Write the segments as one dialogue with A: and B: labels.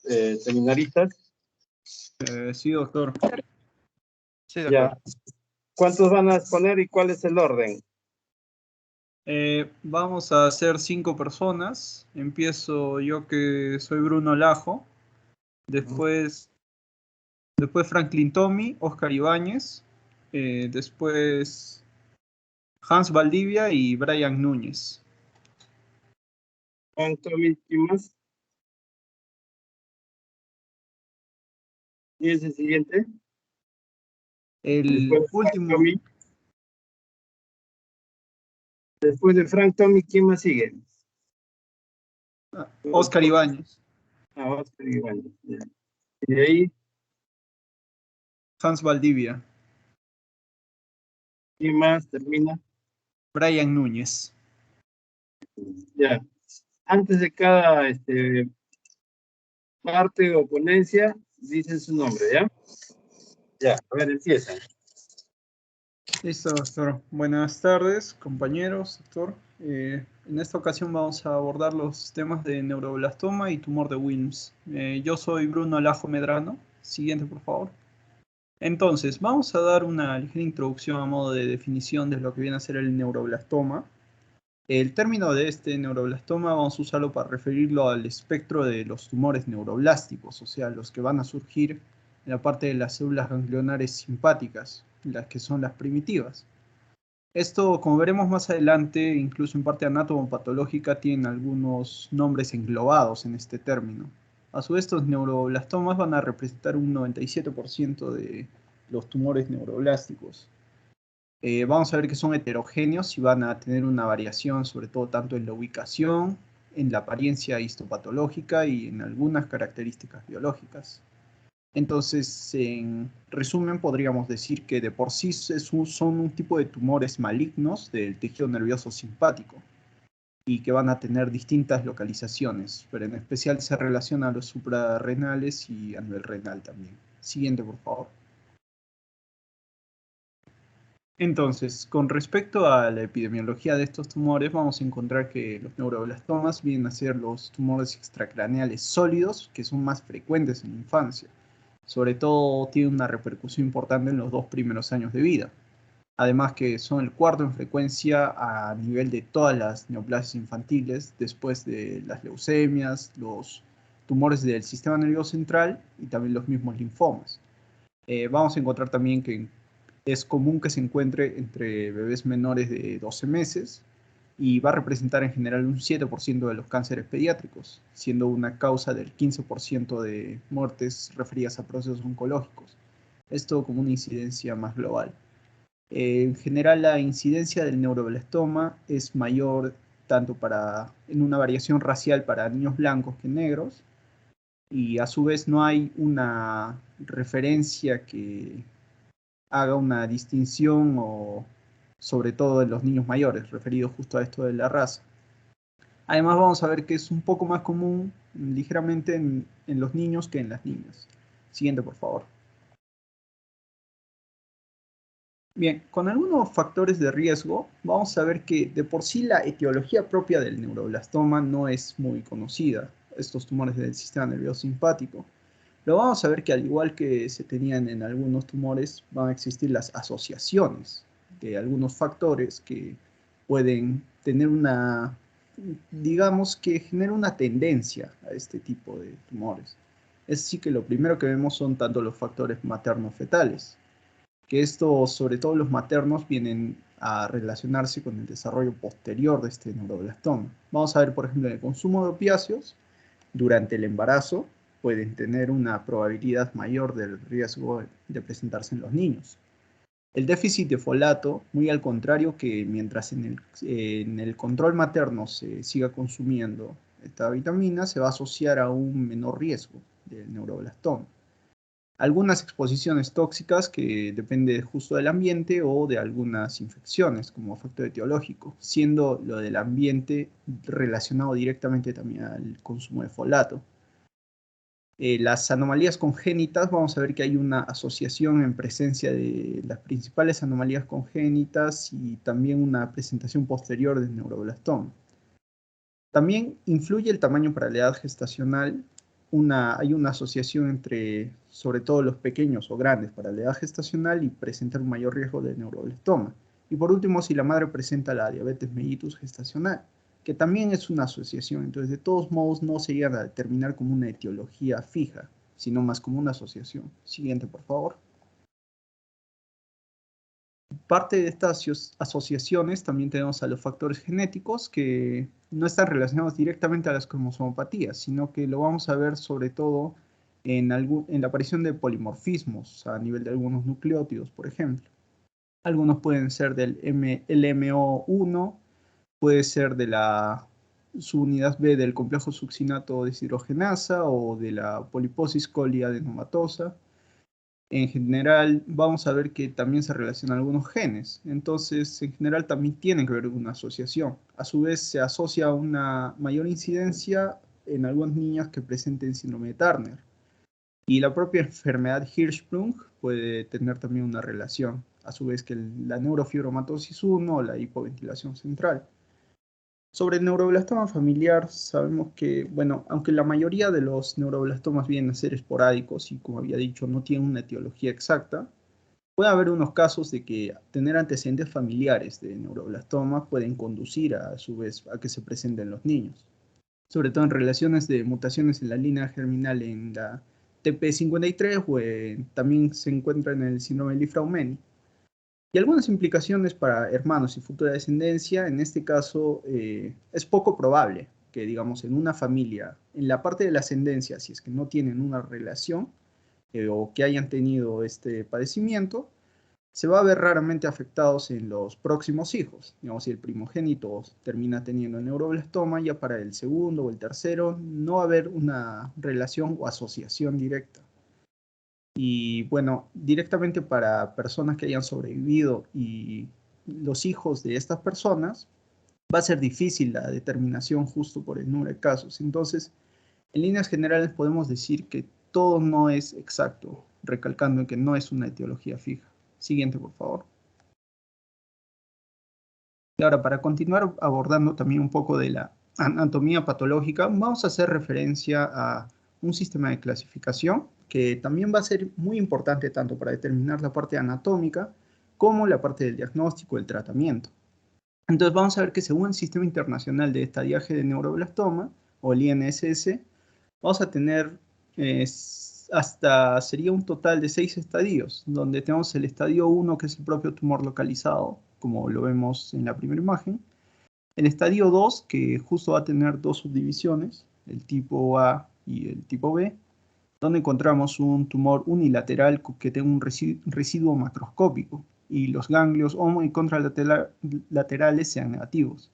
A: seminaristas?
B: Sí, doctor.
C: Sí, doctor.
A: Ya. ¿Cuántos van a exponer y cuál es el orden?
B: Vamos a hacer 5 personas. Empiezo yo, que soy Bruno Lajo. Después Franklin Tommy, Oscar Ibáñez. Después Hans Valdivia y Brian Núñez.
A: Juan Tommy, ¿quién más? ¿Y es el siguiente?
B: El
A: Después de Frank
B: último,
A: Tommy. Después de Frank Tommy, ¿quién más sigue?
B: Oscar Ibáñez.
A: Oscar Ibáñez. Ya. Y de ahí,
B: Hans Valdivia.
A: ¿quién más termina?
B: Brian Núñez.
A: Ya. Antes de cada parte o ponencia, dicen su nombre, ¿ya? Ya, a ver, empieza.
B: Listo, doctor. Buenas tardes, compañeros, doctor. En esta ocasión vamos a abordar los temas de neuroblastoma y tumor de Wilms. Yo soy Bruno Lajo Medrano. Siguiente, por favor. Entonces, vamos a dar una ligera introducción a modo de definición de lo que viene a ser el neuroblastoma. El término de este neuroblastoma vamos a usarlo para referirlo al espectro de los tumores neuroblásticos, o sea, los que van a surgir en la parte de las células ganglionares simpáticas, las que son las primitivas. Esto, como veremos más adelante, incluso en parte anatomopatológica, tienen algunos nombres englobados en este término. A su vez, estos neuroblastomas van a representar un 97% de los tumores neuroblásticos. Vamos a ver que son heterogéneos y van a tener una variación, sobre todo tanto en la ubicación, en la apariencia histopatológica y en algunas características biológicas. Entonces, en resumen, podríamos decir que de por sí son un tipo de tumores malignos del tejido nervioso simpático y que van a tener distintas localizaciones, pero en especial se relaciona a los suprarrenales y a nivel renal también. Siguiente, por favor. Entonces, con respecto a la epidemiología de estos tumores, vamos a encontrar que los neuroblastomas vienen a ser los tumores extracraneales sólidos, que son más frecuentes en la infancia. Sobre todo tiene una repercusión importante en los 2 primeros años de vida. Además que son el cuarto en frecuencia a nivel de todas las neoplasias infantiles, después de las leucemias, los tumores del sistema nervioso central y también los mismos linfomas. Vamos a encontrar también que es común que se encuentre entre bebés menores de 12 meses y va a representar en general un 7% de los cánceres pediátricos, siendo una causa del 15% de muertes referidas a procesos oncológicos. Esto como una incidencia más global. En general, la incidencia del neuroblastoma es mayor tanto en una variación racial para niños blancos que negros, y a su vez no hay una referencia que haga una distinción o sobre todo en los niños mayores, referido justo a esto de la raza. Además vamos a ver que es un poco más común ligeramente en los niños que en las niñas. Siguiente, por favor. Bien, con algunos factores de riesgo, vamos a ver que de por sí la etiología propia del neuroblastoma no es muy conocida, estos tumores del sistema nervioso simpático. Pero vamos a ver que al igual que se tenían en algunos tumores, van a existir las asociaciones de algunos factores que pueden tener digamos que genera una tendencia a este tipo de tumores. Es así que lo primero que vemos son tanto los factores materno-fetales, que estos, sobre todo los maternos, vienen a relacionarse con el desarrollo posterior de este neuroblastoma. Vamos a ver, por ejemplo, en el consumo de opiáceos durante el embarazo pueden tener una probabilidad mayor del riesgo de presentarse en los niños. El déficit de folato, muy al contrario que mientras en el control materno se siga consumiendo esta vitamina, se va a asociar a un menor riesgo del neuroblastoma. Algunas exposiciones tóxicas que depende justo del ambiente o de algunas infecciones como factor etiológico, siendo lo del ambiente relacionado directamente también al consumo de folato. Las anomalías congénitas, vamos a ver que hay una asociación en presencia de las principales anomalías congénitas y también una presentación posterior del neuroblastoma. También influye el tamaño para la edad gestacional hay una asociación entre, sobre todo los pequeños o grandes para la edad gestacional y presentar un mayor riesgo de neuroblastoma. Y por último, si la madre presenta la diabetes mellitus gestacional, que también es una asociación. Entonces, de todos modos, no se llega a determinar como una etiología fija, sino más como una asociación. Siguiente, por favor. Parte de estas asociaciones también tenemos a los factores genéticos que no están relacionados directamente a las cromosomopatías, sino que lo vamos a ver sobre todo en la aparición de polimorfismos a nivel de algunos nucleótidos, por ejemplo. Algunos pueden ser del LMO1, puede ser de la subunidad B del complejo succinato deshidrogenasa o de la poliposis coliadenomatosa. En general, vamos a ver que también se relacionan algunos genes. Entonces, en general también tienen que ver una asociación. A su vez, se asocia una mayor incidencia en algunas niñas que presenten síndrome de Turner. Y la propia enfermedad Hirschsprung puede tener también una relación, a su vez que la neurofibromatosis 1 o la hipoventilación central. Sobre el neuroblastoma familiar, sabemos que, bueno, aunque la mayoría de los neuroblastomas vienen a ser esporádicos y, como había dicho, no tienen una etiología exacta, puede haber unos casos de que tener antecedentes familiares de neuroblastoma pueden conducir a su vez a que se presenten los niños, sobre todo en relaciones de mutaciones en la línea germinal en la TP53 o también se encuentra en el síndrome de Li-Fraumeni. Y algunas implicaciones para hermanos y futura descendencia, en este caso es poco probable que, digamos, en una familia, en la parte de la ascendencia, si es que no tienen una relación o que hayan tenido este padecimiento, se va a ver raramente afectados en los próximos hijos. Digamos, si el primogénito termina teniendo el neuroblastoma, ya para el segundo o el tercero no va a haber una relación o asociación directa. Y bueno, directamente para personas que hayan sobrevivido y los hijos de estas personas, va a ser difícil la determinación justo por el número de casos. Entonces, en líneas generales podemos decir que todo no es exacto, recalcando que no es una etiología fija. Siguiente, por favor. Y ahora, para continuar abordando también un poco de la anatomía patológica, vamos a hacer referencia a un sistema de clasificación que también va a ser muy importante tanto para determinar la parte anatómica como la parte del diagnóstico y el tratamiento. Entonces vamos a ver que según el Sistema Internacional de Estadiaje de Neuroblastoma, o el INSS, vamos a tener sería un total de 6 estadios, donde tenemos el estadio 1, que es el propio tumor localizado, como lo vemos en la primera imagen. El estadio 2, que justo va a tener dos subdivisiones, el tipo A y el tipo B, donde encontramos un tumor unilateral que tenga un residuo macroscópico y los ganglios homo y contralaterales sean negativos.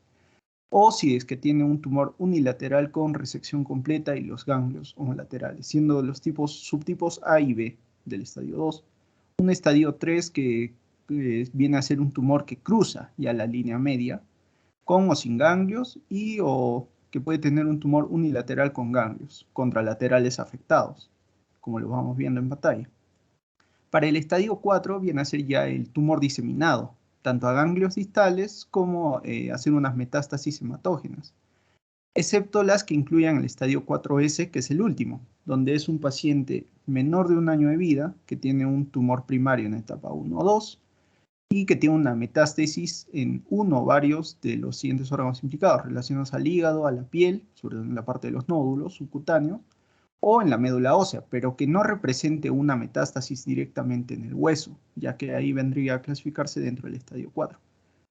B: O si es que tiene un tumor unilateral con resección completa y los ganglios homolaterales, siendo los subtipos A y B del estadio 2. Un estadio 3 que viene a ser un tumor que cruza ya la línea media, con o sin ganglios, o que puede tener un tumor unilateral con ganglios, contralaterales afectados, como lo vamos viendo en pantalla. Para el estadio 4 viene a ser ya el tumor diseminado, tanto a ganglios distales como hacer unas metástasis hematógenas, excepto las que incluyan el estadio 4S, que es el último, donde es un paciente menor de 1 año de vida que tiene un tumor primario en etapa 1 o 2 y que tiene una metástasis en uno o varios de los siguientes órganos implicados, relacionados al hígado, a la piel, sobre todo en la parte de los nódulos subcutáneos, o en la médula ósea, pero que no represente una metástasis directamente en el hueso, ya que ahí vendría a clasificarse dentro del estadio 4.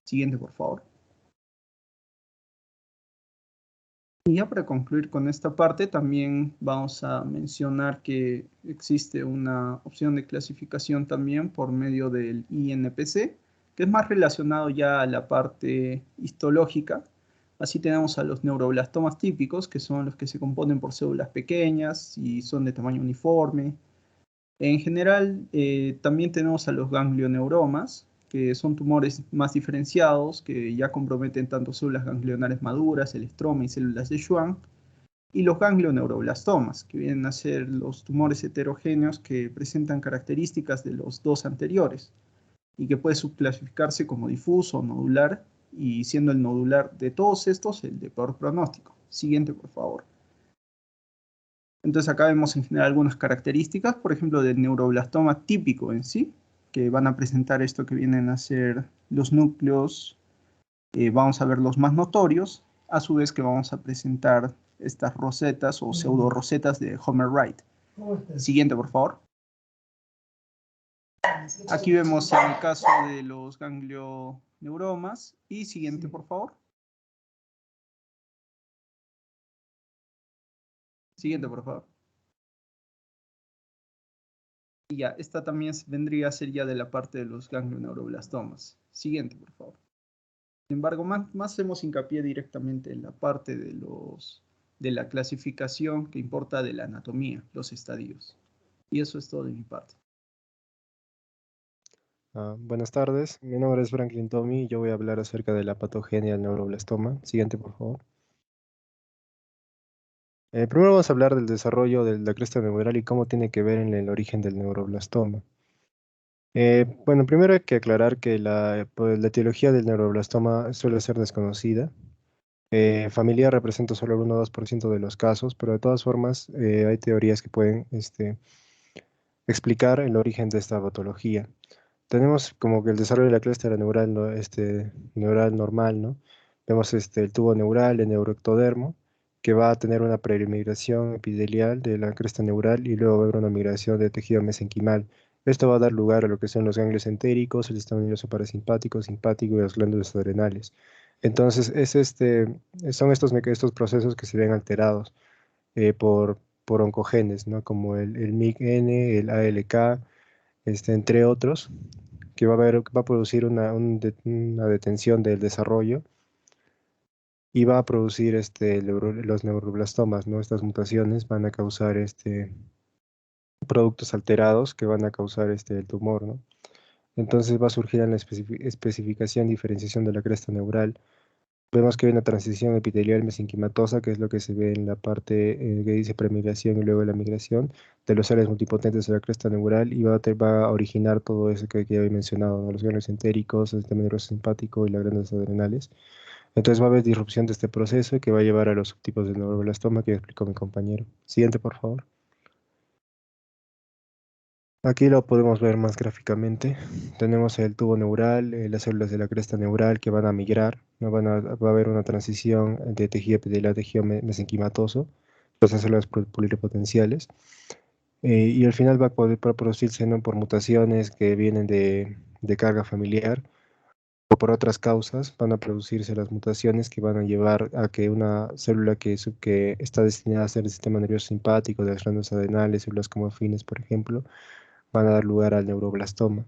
B: Siguiente, por favor. Y ya para concluir con esta parte, también vamos a mencionar que existe una opción de clasificación también por medio del INPC, que es más relacionado ya a la parte histológica. Así tenemos a los neuroblastomas típicos, que son los que se componen por células pequeñas y son de tamaño uniforme. En general, también tenemos a los ganglioneuromas, que son tumores más diferenciados, que ya comprometen tanto células ganglionares maduras, el estroma y células de Schwann, y los ganglioneuroblastomas, que vienen a ser los tumores heterogéneos que presentan características de los dos anteriores, y que puede subclasificarse como difuso o nodular, y siendo el nodular de todos estos el de peor pronóstico. Siguiente, por favor. Entonces acá vemos en general algunas características, por ejemplo, del neuroblastoma típico en sí, que van a presentar esto que vienen a ser los núcleos, vamos a ver los más notorios, a su vez que vamos a presentar estas rosetas o pseudo rosetas de Homer Wright. Siguiente, por favor. Aquí vemos el caso de los ganglioneuromas. Y siguiente, por favor. Siguiente, por favor. Y ya, esta también vendría a ser ya de la parte de los ganglioneuroblastomas. Siguiente, por favor. Sin embargo, más hacemos hincapié directamente en la parte de la clasificación que importa de la anatomía, los estadios. Y eso es todo de mi parte.
D: Buenas tardes, mi nombre es Franklin Tommy y yo voy a hablar acerca de la patogenia del neuroblastoma. Siguiente, por favor. Primero vamos a hablar del desarrollo de la cresta neural y cómo tiene que ver en el origen del neuroblastoma. Bueno, primero hay que aclarar que pues, la etiología del neuroblastoma suele ser desconocida. Familiar representa solo el 1 o 2% de los casos, pero de todas formas hay teorías que pueden explicar el origen de esta patología. Tenemos como que el desarrollo de la clúster neural, neural normal, ¿no? Vemos el tubo neural, el neuroectodermo, que va a tener una premigración epitelial de la cresta neural y luego va a haber una migración de tejido mesenquimal. Esto va a dar lugar a lo que son los ganglios entéricos, el sistema nervioso parasimpático, simpático y las glándulas adrenales. Entonces, son estos procesos que se ven alterados por oncogenes, ¿no? Como el MIG-N, el ALK, entre otros, que va a producir una detención del desarrollo y va a producir los neuroblastomas, ¿no? Estas mutaciones van a causar productos alterados que van a causar el tumor, ¿no? Entonces va a surgir en la especificación, diferenciación de la cresta neural. Vemos que hay una transición epitelial mesenquimatosa, que es lo que se ve en la parte que dice premigración y luego la migración de los sales multipotentes de la cresta neural y va a originar todo eso que ya había mencionado, ¿no? Los ganglios entéricos, el sistema nervioso simpático y las glándulas adrenales. Entonces va a haber disrupción de este proceso que va a llevar a los subtipos del neuroblastoma que explicó mi compañero. Siguiente, por favor. Aquí lo podemos ver más gráficamente. Tenemos el tubo neural, las células de la cresta neural que van a migrar, ¿no? Va a haber una transición de tejido epitelial a tejido mesenquimatoso, las células pluripotenciales, y al final va a poder producirse, ¿no? Por mutaciones que vienen de carga familiar o por otras causas, van a producirse las mutaciones que van a llevar a que una célula que está destinada a ser el sistema nervioso simpático, de las glándulas adrenales, células como afines, por ejemplo, van a dar lugar al neuroblastoma.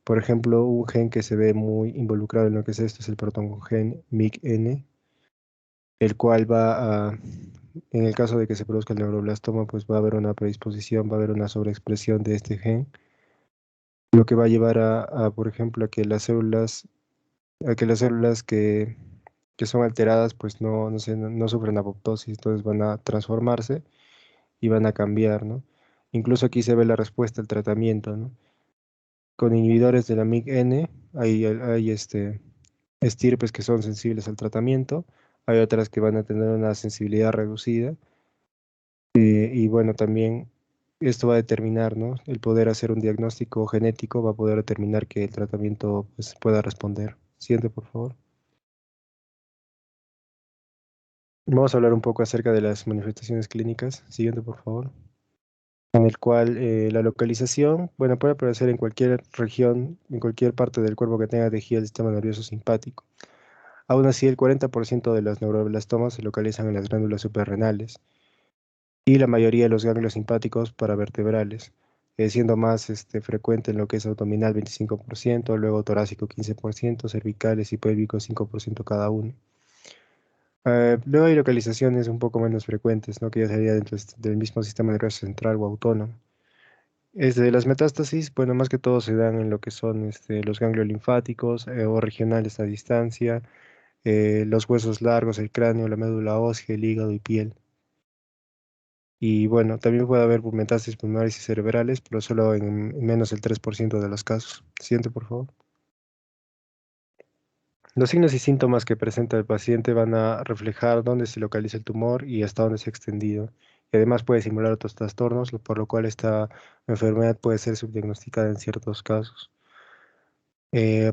D: Por ejemplo, un gen que se ve muy involucrado en lo que es esto es el protogen MIG-N, el cual en el caso de que se produzca el neuroblastoma, pues va a haber una predisposición, va a haber una sobreexpresión de este gen, lo que va a llevar por ejemplo, a que las células que son alteradas, pues no sufren apoptosis, entonces van a transformarse y van a cambiar, ¿no? Incluso aquí se ve la respuesta al tratamiento, ¿no? Con inhibidores de la MIG-N hay estirpes que son sensibles al tratamiento, hay otras que van a tener una sensibilidad reducida, y bueno, también esto va a determinar, ¿no? El poder hacer un diagnóstico genético va a poder determinar que el tratamiento pues, pueda responder. Siguiente, por favor. Vamos a hablar un poco acerca de las manifestaciones clínicas. Siguiente, por favor. En el cual la localización, bueno, puede aparecer en cualquier región, en cualquier parte del cuerpo que tenga tejido del sistema nervioso simpático. Aún así, el 40% de los neuroblastomas se localizan en las glándulas suprarrenales y la mayoría de los ganglios simpáticos paravertebrales, siendo más frecuente en lo que es abdominal 25%, luego torácico 15%, cervicales y pélvicos 5% cada uno. Luego hay localizaciones un poco menos frecuentes, ¿no? Que ya sería dentro del mismo sistema nervioso central o autónomo. Las metástasis, bueno, más que todo se dan en lo que son los ganglios linfáticos o regionales a distancia, los huesos largos, el cráneo, la médula ósea, el hígado y piel. Y bueno, también puede haber metástasis pulmonares y cerebrales, pero solo en menos del 3% de los casos. Siguiente, por favor. Los signos y síntomas que presenta el paciente van a reflejar dónde se localiza el tumor y hasta dónde se ha extendido. y además puede simular otros trastornos, por lo cual esta enfermedad puede ser subdiagnosticada en ciertos casos.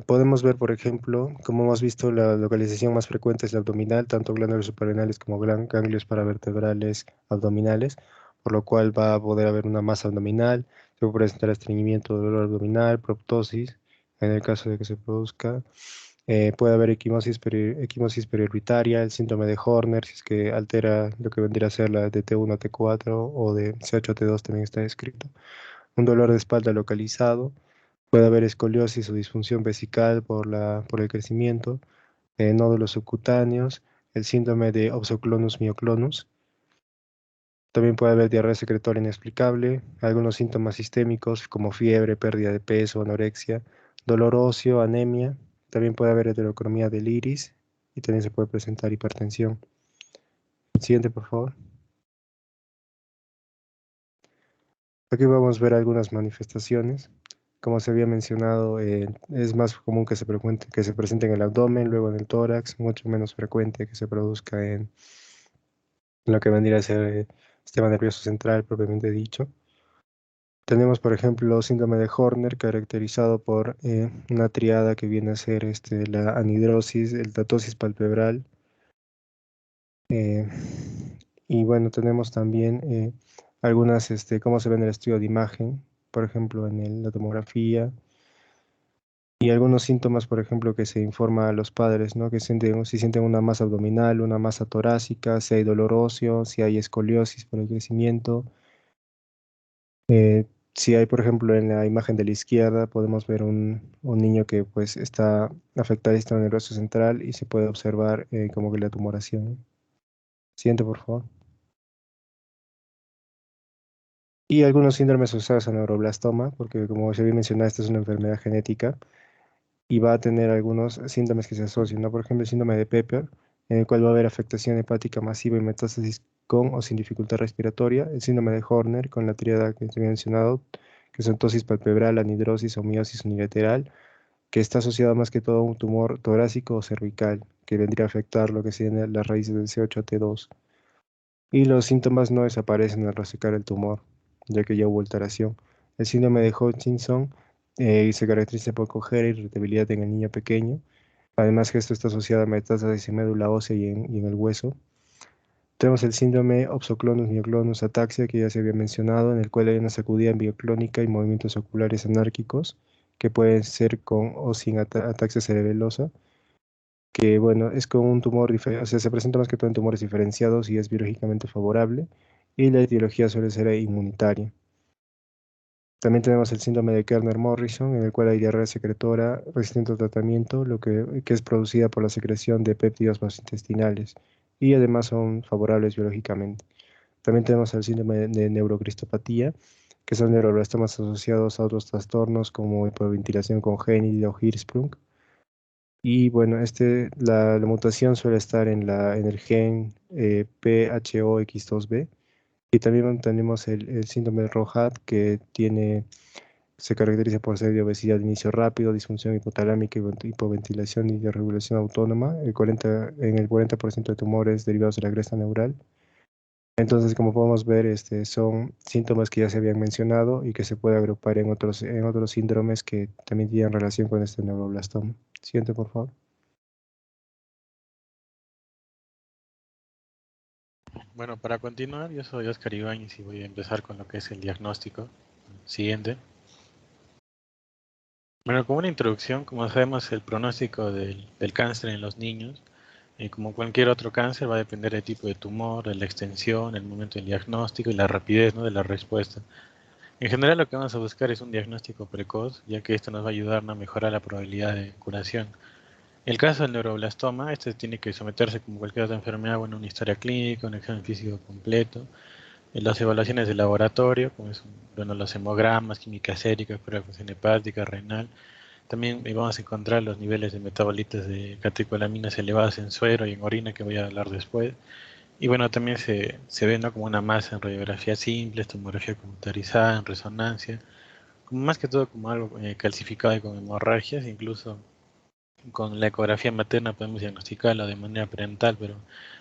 D: Podemos ver, por ejemplo, como hemos visto, la localización más frecuente es la abdominal, tanto glándulos suprarrenales como ganglios paravertebrales abdominales, por lo cual va a poder haber una masa abdominal, se puede presentar estreñimiento, dolor abdominal, proptosis, en el caso de que se produzca. Puede haber equimosis periorbitaria, el síndrome de Horner, si es que altera lo que vendría a ser la de T1 a T4 o de C8 a T2 también está descrito. Un dolor de espalda localizado. Puede haber escoliosis o disfunción vesical por el crecimiento, nódulos subcutáneos, el síndrome de oxoclonus mioclonus. También puede haber diarrea secretoria inexplicable, algunos síntomas sistémicos como fiebre, pérdida de peso, anorexia, dolor óseo, anemia. También puede haber heterocromía del iris y también se puede presentar hipertensión. Siguiente, por favor. Aquí vamos a ver algunas manifestaciones. Como se había mencionado, es más común que que se presente en el abdomen, luego en el tórax, mucho menos frecuente que se produzca en lo que vendría a ser sistema nervioso central propiamente dicho. Tenemos, por ejemplo, síndrome de Horner, caracterizado por una triada que viene a ser la anhidrosis, el datosis palpebral. eh, y bueno, tenemos también algunas, cómo se ve en el estudio de imagen, por ejemplo, en la tomografía. Y algunos síntomas, por ejemplo, que se informa a los padres, ¿no? Que si sienten una masa abdominal, una masa torácica, si hay dolor óseo, si hay escoliosis por el crecimiento. Si hay, por ejemplo, en la imagen de la izquierda, podemos ver un niño que pues está afectado al sistema nervioso central y se puede observar como que la tumoración. Siguiente, por favor. Y algunos síndromes asociados a neuroblastoma, porque como se había mencionado, esta es una enfermedad genética y va a tener algunos síntomas que se asocian, ¿no? Por ejemplo, el síndrome de Pepper, en el cual va a haber afectación hepática masiva y metástasis con o sin dificultad respiratoria. El síndrome de Horner, con la tríada que te había mencionado, que son tosis palpebral, anhidrosis o miosis unilateral, que está asociado más que todo a un tumor torácico o cervical, que vendría a afectar lo que serían las raíces del C8 a T2. Y los síntomas no desaparecen al resecar el tumor, ya que ya hubo alteración. El síndrome de Hutchinson se caracteriza por cojera y irritabilidad en el niño pequeño. Además que esto está asociado a metástasis en médula ósea y en el hueso. Tenemos el síndrome opsoclonus mioclonus ataxia, que ya se había mencionado, en el cual hay una sacudida bioclónica y movimientos oculares anárquicos, que pueden ser con o sin ataxia cerebelosa, que bueno, es con un tumor, o sea, se presenta más que todo en tumores diferenciados y es biológicamente favorable, y la etiología suele ser inmunitaria. También tenemos el síndrome de Kerner-Morrison, en el cual hay diarrea secretora resistente al tratamiento, que es producida por la secreción de péptidos gastrointestinales, y además son favorables biológicamente. También tenemos el síndrome de neurocristopatía, que son neuroblastomas asociados a otros trastornos como hipoventilación congénita o Hirschsprung. Y bueno, la mutación suele estar en el gen PHOX2B. Y también tenemos el síndrome de Rohat, que se caracteriza por ser de obesidad de inicio rápido, disfunción hipotalámica, hipoventilación y desregulación autónoma, en el 40% de tumores derivados de la cresta neural. Entonces, como podemos ver, son síntomas que ya se habían mencionado y que se puede agrupar en otros síndromes que también tienen relación con este neuroblastoma. Siguiente, por favor.
C: Bueno, para continuar, yo soy Oscar Ibáñez y voy a empezar con lo que es el diagnóstico. Siguiente. Bueno, como una introducción, como sabemos, el pronóstico del cáncer en los niños, como cualquier otro cáncer, va a depender del tipo de tumor, de la extensión, el momento del diagnóstico y la rapidez, ¿no?, de la respuesta. En general, lo que vamos a buscar es un diagnóstico precoz, ya que esto nos va a ayudar a mejorar la probabilidad de curación. En el caso del neuroblastoma, este tiene que someterse como cualquier otra enfermedad, bueno, a una historia clínica, un examen físico completo, en las evaluaciones de laboratorio, como es, bueno, los hemogramas, química sérica, prueba de función hepática, renal. También vamos a encontrar los niveles de metabolitos de catecolaminas elevados en suero y en orina, que voy a hablar después. Y bueno, también se ve, ¿no?, como una masa en radiografía simple, tomografía computarizada, en resonancia, como más que todo como algo calcificado y con hemorragias. Incluso con la ecografía materna podemos diagnosticarlo de manera prenatal, pero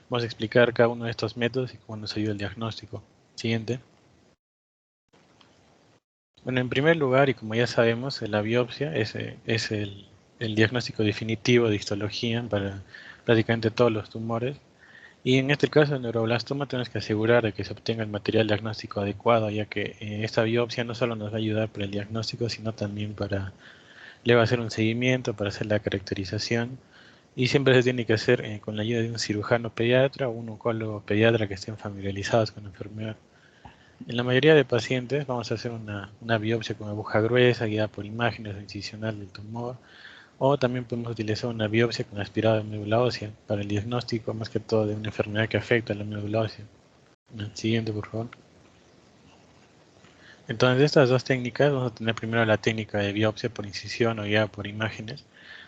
C: vamos a explicar cada uno de estos métodos y cómo nos ayuda el diagnóstico. Siguiente. Bueno, en primer lugar, y como ya sabemos, la biopsia es el diagnóstico definitivo de histología para prácticamente todos los tumores. Y en este caso, el neuroblastoma, tenemos que asegurar de que se obtenga el material diagnóstico adecuado, ya que esta biopsia no solo nos va a ayudar para el diagnóstico, sino también para luego hacer un seguimiento, para hacer la caracterización. Y siempre se tiene que hacer con la ayuda de un cirujano pediatra o un oncólogo pediatra que estén familiarizados con la enfermedad. En la mayoría de pacientes vamos a hacer una biopsia con aguja gruesa guiada por imágenes o incisional del tumor, o también podemos utilizar una biopsia con aspirado de médula ósea para el diagnóstico más que todo de una enfermedad que afecta a la médula ósea. Siguiente, por favor. Entonces, de estas dos técnicas vamos a tener primero la técnica de biopsia por incisión o guiada por imágenes.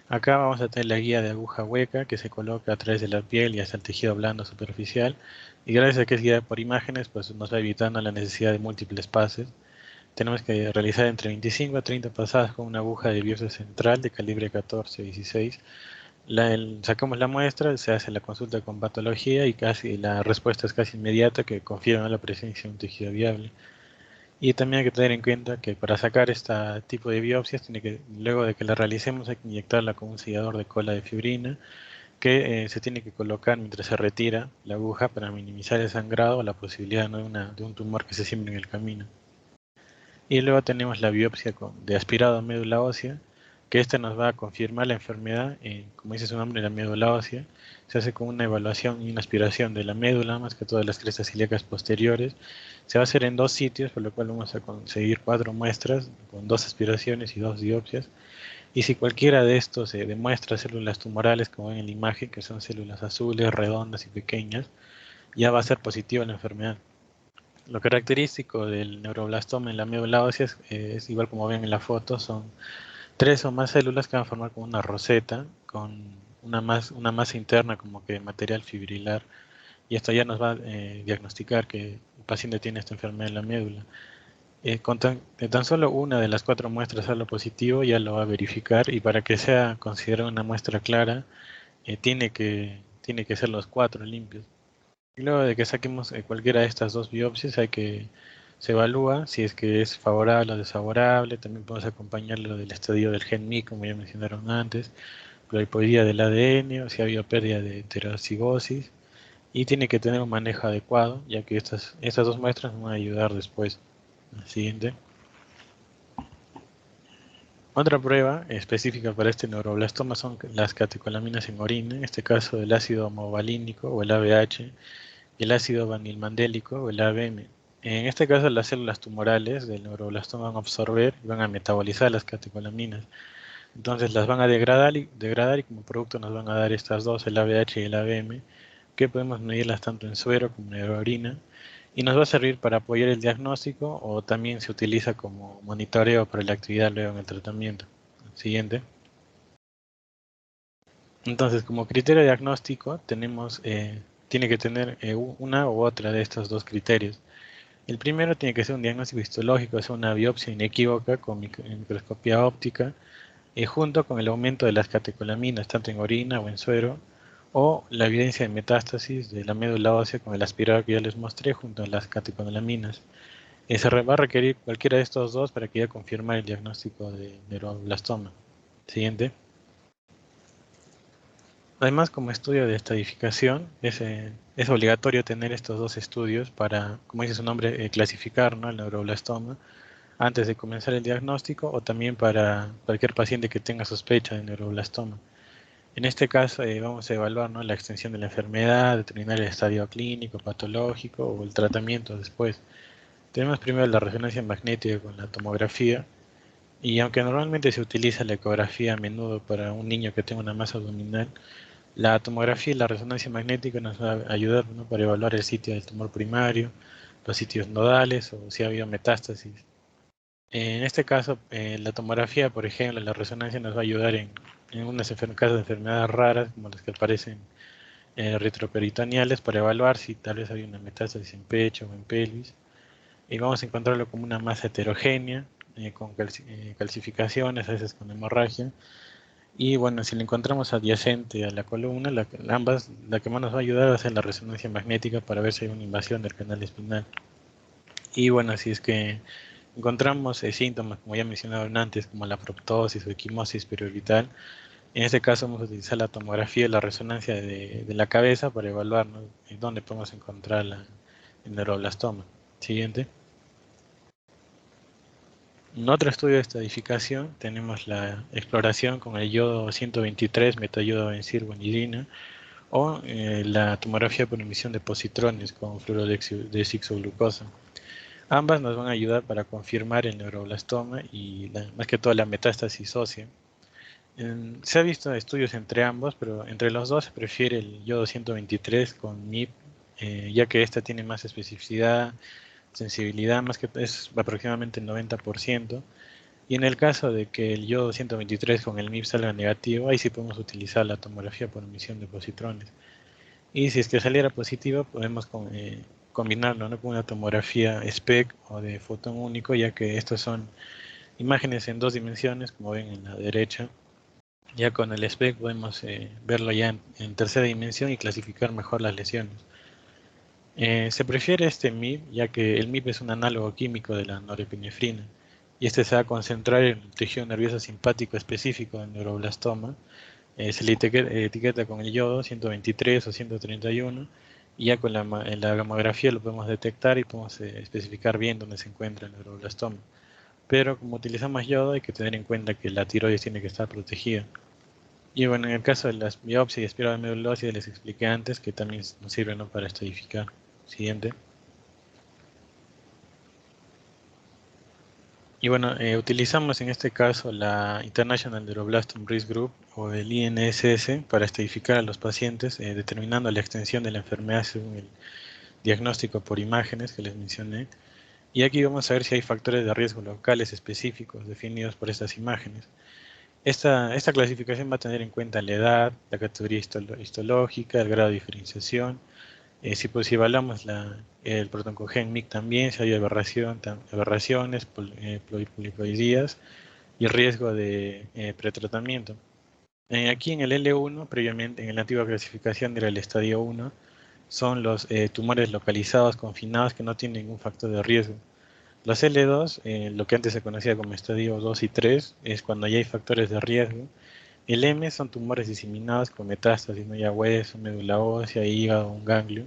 C: Acá vamos a tener la guía de aguja hueca que se coloca a través de la piel y hasta el tejido blando superficial. Y gracias a que es guiada por imágenes, pues nos va evitando la necesidad de múltiples pases. Tenemos que realizar entre 25 a 30 pasadas con una aguja de biopsia central de calibre 14-16. Sacamos la muestra, se hace la consulta con patología y casi la respuesta es casi inmediata, que confirma la presencia de un tejido viable. Y también hay que tener en cuenta que para sacar este tipo de biopsias, luego de que la realicemos, hay que inyectarla con un sellador de cola de fibrina, que se tiene que colocar mientras se retira la aguja para minimizar el sangrado o la posibilidad, ¿no?, de un tumor que se siembre en el camino. Y luego tenemos la biopsia de aspirado a médula ósea, que esta nos va a confirmar la enfermedad, como dice su nombre, la médula ósea. Se hace con una evaluación y una aspiración de la médula, más que todas las crestas ilíacas posteriores. Se va a hacer en 2 sitios, por lo cual vamos a conseguir 4 muestras con 2 aspiraciones y 2 biopsias. Y si cualquiera de estos demuestra células tumorales, como ven en la imagen, que son células azules, redondas y pequeñas, ya va a ser positiva la enfermedad. Lo característico del neuroblastoma en la médula ósea es igual como ven en la foto, son 3 o más células que van a formar como una roseta con una masa interna como que material fibrilar, y esto ya nos va a diagnosticar que el paciente tiene esta enfermedad en la médula. De tan solo una de las 4 muestras a lo positivo ya lo va a verificar, y para que sea considerada una muestra clara tiene que ser los 4 limpios. Y luego de que saquemos cualquiera de estas 2 biopsias, se evalúa si es que es favorable o desfavorable. También podemos acompañarlo del estadio del gen MYC, como ya mencionaron antes, pluripoidía del ADN, o si ha habido pérdida de heterocigosis, y tiene que tener un manejo adecuado, ya que estas 2 muestras nos van a ayudar después. Siguiente. Otra prueba específica para este neuroblastoma son las catecolaminas en orina, en este caso el ácido homovalínico o el ABH, y el ácido vanilmandélico o el ABM. En este caso, las células tumorales del neuroblastoma van a absorber y van a metabolizar las catecolaminas. Entonces las van a degradar y como producto nos van a dar estas dos, el ABH y el ABM, que podemos medirlas tanto en suero como en orina, y nos va a servir para apoyar el diagnóstico, o también se utiliza como monitoreo para la actividad luego en el tratamiento. Siguiente. Entonces, como criterio diagnóstico tenemos tiene que tener una u otra de estos 2 criterios. El primero tiene que ser un diagnóstico histológico, es una biopsia inequívoca con microscopía óptica, junto con el aumento de las catecolaminas, tanto en orina o en suero, o la evidencia de metástasis de la médula ósea con el aspirado que ya les mostré junto a las catecolaminas. Se va a requerir cualquiera de estos 2 para que ya confirmar el diagnóstico de neuroblastoma. Siguiente. Además, como estudio de estadificación, es obligatorio tener estos 2 estudios para, como dice su nombre, clasificar, ¿no?, el neuroblastoma antes de comenzar el diagnóstico, o también para cualquier paciente que tenga sospecha de neuroblastoma. En este caso vamos a evaluar, ¿no?, la extensión de la enfermedad, determinar el estadio clínico, patológico o el tratamiento después. Tenemos primero la resonancia magnética con la tomografía, y aunque normalmente se utiliza la ecografía a menudo para un niño que tenga una masa abdominal, la tomografía y la resonancia magnética nos va a ayudar, ¿no?, para evaluar el sitio del tumor primario, los sitios nodales o si ha habido metástasis. En este caso, la tomografía, por ejemplo, la resonancia nos va a ayudar en unos casos de enfermedades raras, como las que aparecen retroperitoneales, para evaluar si tal vez hay una metástasis en pecho o en pelvis. Y vamos a encontrarlo como una masa heterogénea, con calcificaciones, a veces con hemorragia. Y bueno, si lo encontramos adyacente a la columna, la que más nos va a ayudar va a ser la resonancia magnética para ver si hay una invasión del canal espinal. Y bueno, si es que encontramos síntomas, como ya mencionaron antes, como la proptosis o equimosis periorbital, en este caso vamos a utilizar la tomografía y la resonancia de la cabeza para evaluar, ¿no?, en dónde podemos encontrar el neuroblastoma. Siguiente. En otro estudio de estadificación tenemos la exploración con el yodo 123 metayodo benzilguanidina o la tomografía por emisión de positrones con fluoruro de desoxirriboglucosa. Ambas nos van a ayudar para confirmar el neuroblastoma y más que todo la metástasis ósea. Se ha visto estudios entre ambos, pero entre los dos se prefiere el yodo 123 con MIP, ya que esta tiene más especificidad, sensibilidad, más que es aproximadamente el 90%. Y en el caso de que el yodo 123 con el MIP salga negativo, ahí sí podemos utilizar la tomografía por emisión de positrones. Y si es que saliera positivo, podemos combinarlo, ¿no?, con una tomografía SPECT o de fotón único, ya que estas son imágenes en 2 dimensiones, como ven en la derecha. Ya con el SPECT podemos verlo ya en tercera dimensión y clasificar mejor las lesiones. Se prefiere este MIP, ya que el MIP es un análogo químico de la norepinefrina, y este se va a concentrar en el tejido nervioso simpático específico del neuroblastoma. Se le etiqueta con el yodo 123 o 131, y ya con en la gamografía lo podemos detectar y podemos especificar bien dónde se encuentra el neuroblastoma. Pero como utilizamos yodo, hay que tener en cuenta que la tiroides tiene que estar protegida. Y bueno, en el caso de las biopsias y espiral de médula ósea, les expliqué antes que también nos sirven, ¿no?, para estadificar. Siguiente. Y bueno, utilizamos en este caso la International Neuroblastoma Risk Group o el INSS para estadificar a los pacientes, determinando la extensión de la enfermedad según el diagnóstico por imágenes que les mencioné. Y aquí vamos a ver si hay factores de riesgo locales específicos definidos por estas imágenes. Esta clasificación va a tener en cuenta la edad, la categoría histológica, el grado de diferenciación. Si evaluamos el protoncogen MIC también, si hay aberraciones, poliploidías y riesgo de pretratamiento. Aquí en el L1, previamente en la antigua clasificación era el estadio 1, son los tumores localizados confinados que no tienen ningún factor de riesgo. Los L2, lo que antes se conocía como estadio 2 y 3, es cuando ya hay factores de riesgo. El M son tumores diseminados con metástasis, no ya hueso, médula ósea, hígado, un ganglio,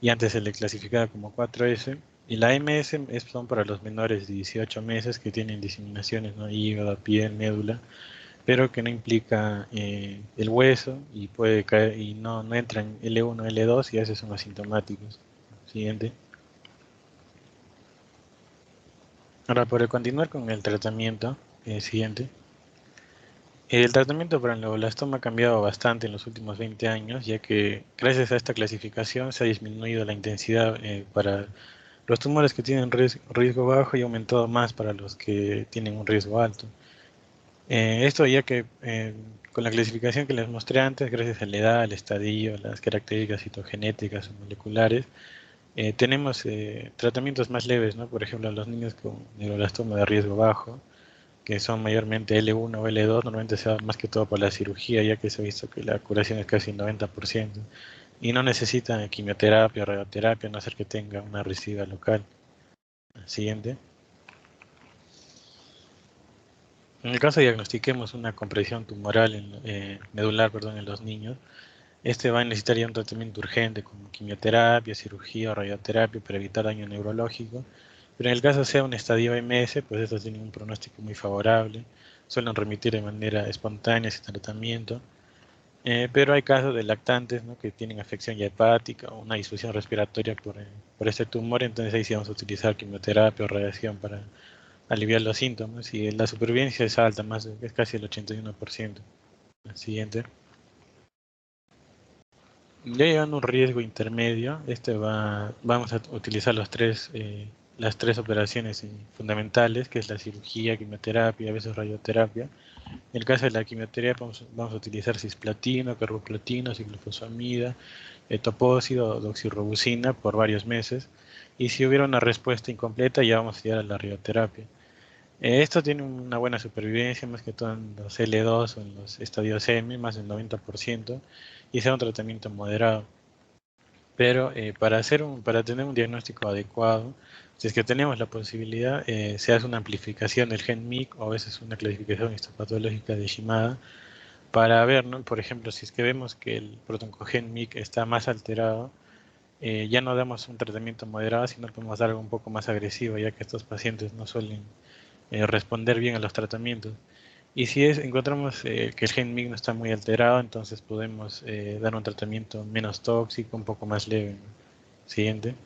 C: y antes se le clasificaba como 4S. Y la MS son para los menores de 18 meses que tienen diseminaciones, ¿no?, hígado, piel, médula, pero que no implica el hueso y puede caer y no entran L1, L2 y a veces son asintomáticos. Siguiente. Ahora, por continuar con el tratamiento, siguiente. El tratamiento para el neuroblastoma ha cambiado bastante en los últimos 20 años, ya que gracias a esta clasificación se ha disminuido la intensidad para los tumores que tienen riesgo bajo y ha aumentado más para los que tienen un riesgo alto. Esto ya que con la clasificación que les mostré antes, gracias a la edad, al estadio, las características citogenéticas o moleculares, tenemos tratamientos más leves, ¿no? Por ejemplo, a los niños con neuroblastoma de riesgo bajo, que son mayormente L1 o L2, normalmente se va más que todo por la cirugía, ya que se ha visto que la curación es casi el 90%, y no necesitan quimioterapia o radioterapia, a no ser que tenga una residual local. Siguiente. En el caso de diagnostiquemos una compresión tumoral medular, en los niños, este va a necesitar ya un tratamiento urgente como quimioterapia, cirugía o radioterapia para evitar daño neurológico. Pero en el caso sea un estadio MS, pues estos tienen un pronóstico muy favorable, suelen remitir de manera espontánea sin tratamiento. Pero hay casos de lactantes, ¿no?, que tienen afección ya hepática o una disfunción respiratoria por este tumor, entonces ahí sí vamos a utilizar quimioterapia o radiación para aliviar los síntomas, y la supervivencia es alta, es casi el 81%. Siguiente. Ya llegando a un riesgo intermedio, vamos a utilizar las tres operaciones fundamentales, que es la cirugía, quimioterapia, a veces radioterapia. En el caso de la quimioterapia vamos a utilizar cisplatino, carboplatina, ciclofosfamida, etopósido, doxirrobusina por varios meses. Y si hubiera una respuesta incompleta, ya vamos a ir a la radioterapia. Esto tiene una buena supervivencia, más que todo en los L2 o en los estadios M, más del 90%, y sea un tratamiento moderado. Pero para tener un diagnóstico adecuado, si es que tenemos la posibilidad, se hace una amplificación del gen MYC o a veces una clasificación histopatológica de Shimada para ver, ¿no? Por ejemplo, si es que vemos que el protoncogen MYC está más alterado, ya no damos un tratamiento moderado, sino podemos dar algo un poco más agresivo, ya que estos pacientes no suelen responder bien a los tratamientos. Y si encontramos que el gen MYC no está muy alterado, entonces podemos dar un tratamiento menos tóxico, un poco más leve, ¿no? Siguiente.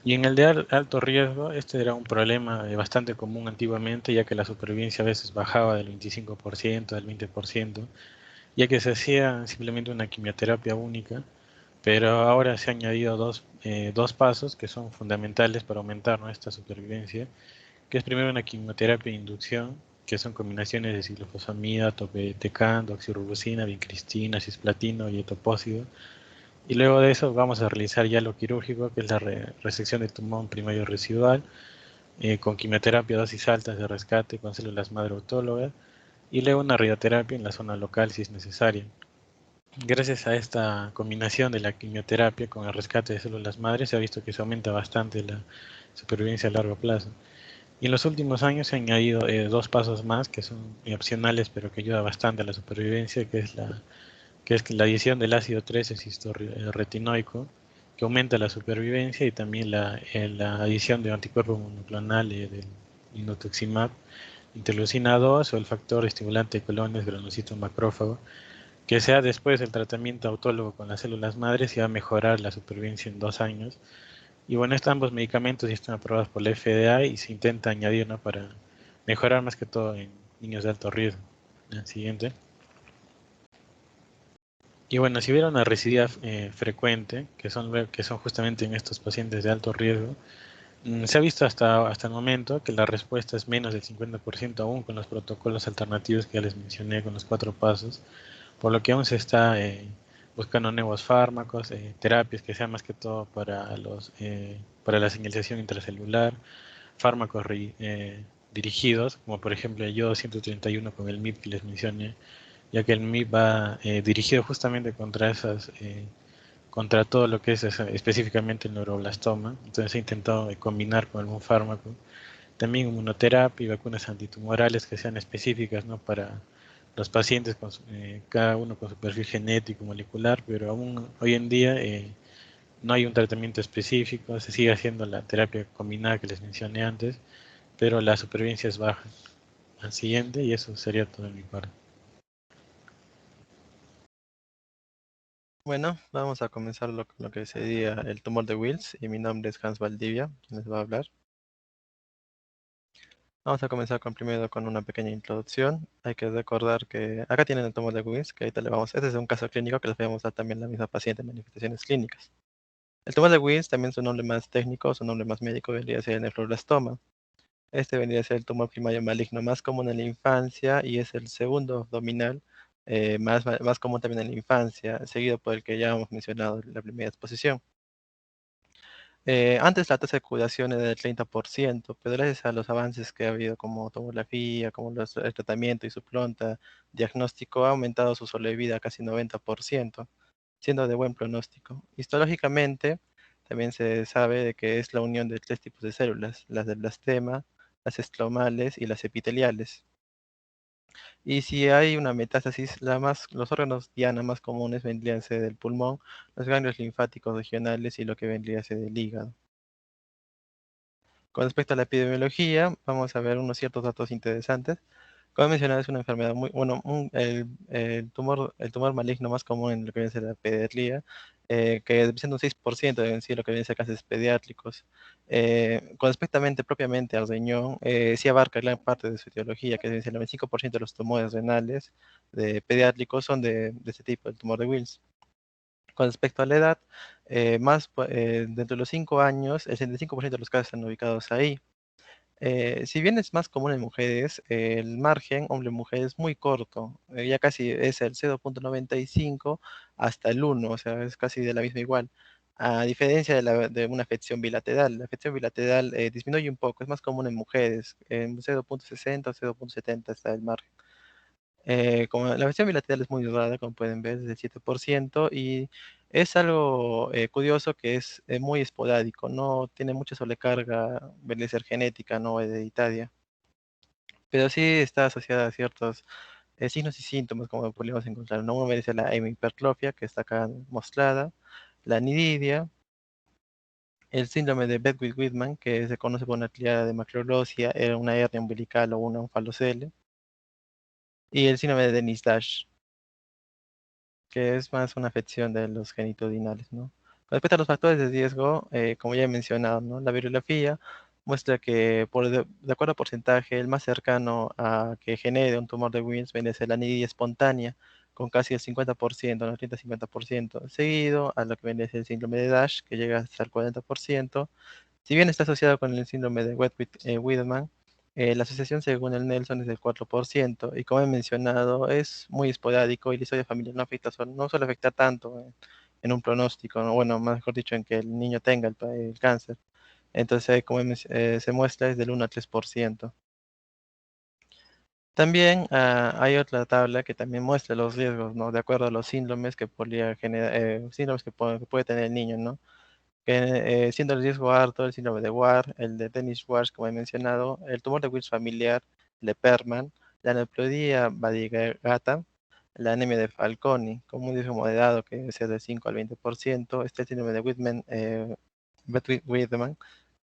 C: Y en el de alto riesgo, este era un problema bastante común antiguamente, ya que la supervivencia a veces bajaba del 25%, del 20%, ya que se hacía simplemente una quimioterapia única, pero ahora se han añadido dos pasos que son fundamentales para aumentar nuestra supervivencia, que es primero una quimioterapia de inducción, que son combinaciones de ciclofosfamida, topotecan, doxirubicina, vincristina, cisplatino y etopósido. Y luego de eso vamos a realizar ya lo quirúrgico, que es la resección de tumor primario residual, con quimioterapia dosis altas de rescate con células madre autólogas, y luego una radioterapia en la zona local si es necesaria. Gracias a esta combinación de la quimioterapia con el rescate de células madre, se ha visto que se aumenta bastante la supervivencia a largo plazo. Y en los últimos años se han añadido dos pasos más que son opcionales, pero que ayuda bastante a la supervivencia, que es la adición del ácido 13 cistoretinoico, que aumenta la supervivencia, y también la adición de anticuerpos monoclonales del inotuzumab, interleucina 2 o el factor estimulante de colones granulocito macrófago, que sea después del tratamiento autólogo con las células madres y va a mejorar la supervivencia en 2 años. Y bueno, ambos medicamentos ya están aprobados por la FDA y se intenta añadir, ¿no? Para mejorar más que todo en niños de alto riesgo. El siguiente. Y bueno, si hubiera una recidiva frecuente, que son justamente en estos pacientes de alto riesgo, se ha visto hasta el momento que la respuesta es menos del 50% aún con los protocolos alternativos que ya les mencioné con los 4 pasos, por lo que aún se está buscando nuevos fármacos, terapias que sean más que todo para la señalización intracelular, fármacos dirigidos, como por ejemplo el yodo 131 con el MIP que les mencioné, ya que el MIP va dirigido justamente contra todo lo que es específicamente el neuroblastoma. Entonces se ha intentado combinar con algún fármaco. También inmunoterapia y vacunas antitumorales que sean específicas, ¿no? Para los pacientes, cada uno con su perfil genético, molecular, pero aún hoy en día no hay un tratamiento específico, se sigue haciendo la terapia combinada que les mencioné antes, pero la supervivencia es baja. Al siguiente, y eso sería todo de mi parte.
E: Bueno, vamos a comenzar lo que sería el tumor de Wills y mi nombre es Hans Valdivia, quien les va a hablar. Vamos a comenzar primero con una pequeña introducción. Hay que recordar que acá tienen el tumor de Wills, que ahorita este es un caso clínico que les voy a mostrar también a la misma paciente en manifestaciones clínicas. El tumor de Wills, también su nombre más técnico, su nombre más médico, vendría a ser el nefroblastoma. Este vendría a ser el tumor primario maligno más común en la infancia y es el segundo abdominal más común también en la infancia, seguido por el que ya hemos mencionado en la primera exposición. Antes la tasa de curación era del 30%, pero gracias a los avances que ha habido como tomografía, como el tratamiento y su pronta diagnóstico, ha aumentado su sobrevida a casi 90%, siendo de buen pronóstico. Histológicamente, también se sabe de que es la unión de 3 tipos de células, las del blastema, las estromales y las epiteliales. Y si hay una metástasis, los órganos diana más comunes vendrían a ser del pulmón, los ganglios linfáticos regionales y lo que vendría a ser del hígado. Con respecto a la epidemiología, vamos a ver unos ciertos datos interesantes. Como he mencionado, es una enfermedad muy, bueno, el tumor maligno más común en lo que viene a ser la pediatría, que representa un 6% de en sí lo que viene a ser cánceres pediátricos. Con respecto propiamente al riñón, sí abarca gran parte de su etiología, que es el 95% de los tumores renales pediátricos son de este tipo, el tumor de Wills. Con respecto a la edad, dentro de los 5 años, el 65% de los casos están ubicados ahí. Si bien es más común en mujeres, el margen hombre-mujer es muy corto, ya casi es el 0.95 hasta el 1, o sea, es casi de la misma igual. A diferencia de una afección bilateral, la afección bilateral disminuye un poco, es más común en mujeres, en 0.60 o 0.70 está el margen. Como la versión bilateral es muy rara, como pueden ver, es del 7%, y es algo curioso que es muy esporádico, no tiene mucha sobrecarga, vendría a ser genética, no hereditaria, pero sí está asociada a ciertos signos y síntomas, como podríamos encontrar. ¿No? Uno merece la hemihipertrofia, que está acá mostrada, la aniridia, el síndrome de Beckwith-Whitman, que se conoce por una triada de macroglosia, era una hernia umbilical o una onfalocele, y el síndrome de Dennis-Dash, que es más una afección de los genitourinarios, ¿no? Con respecto a los factores de riesgo, como ya he mencionado, ¿no? La bibliografía muestra que, de acuerdo al porcentaje, el más cercano a que genere un tumor de Wilms viene a ser la aniridia espontánea, con casi el 50%, ¿no? 30-50%, seguido a lo que viene a ser el síndrome de Dash, que llega hasta el 40%. Si bien está asociado con el síndrome de Wedgwick-Wiedemann, la asociación según el Nelson es del 4%, y como he mencionado, es muy esporádico y la historia familiar no suele afectar tanto en un pronóstico, ¿no? Bueno, mejor dicho, en que el niño tenga el cáncer. Entonces, como se muestra, es del 1 al 3%. También hay otra tabla que también muestra los riesgos, ¿no? De acuerdo a los síndromes que podría generar, síndromes que puede tener el niño, ¿no? Siendo el riesgo alto el síndrome de War, el de Dennis-Walsh, como he mencionado, el tumor de Wilms familiar, el de Perman, la neoplodia variegata, la anemia de Fanconi, con un riesgo moderado que debe ser del 5 al 20%, está el síndrome de Wiedemann,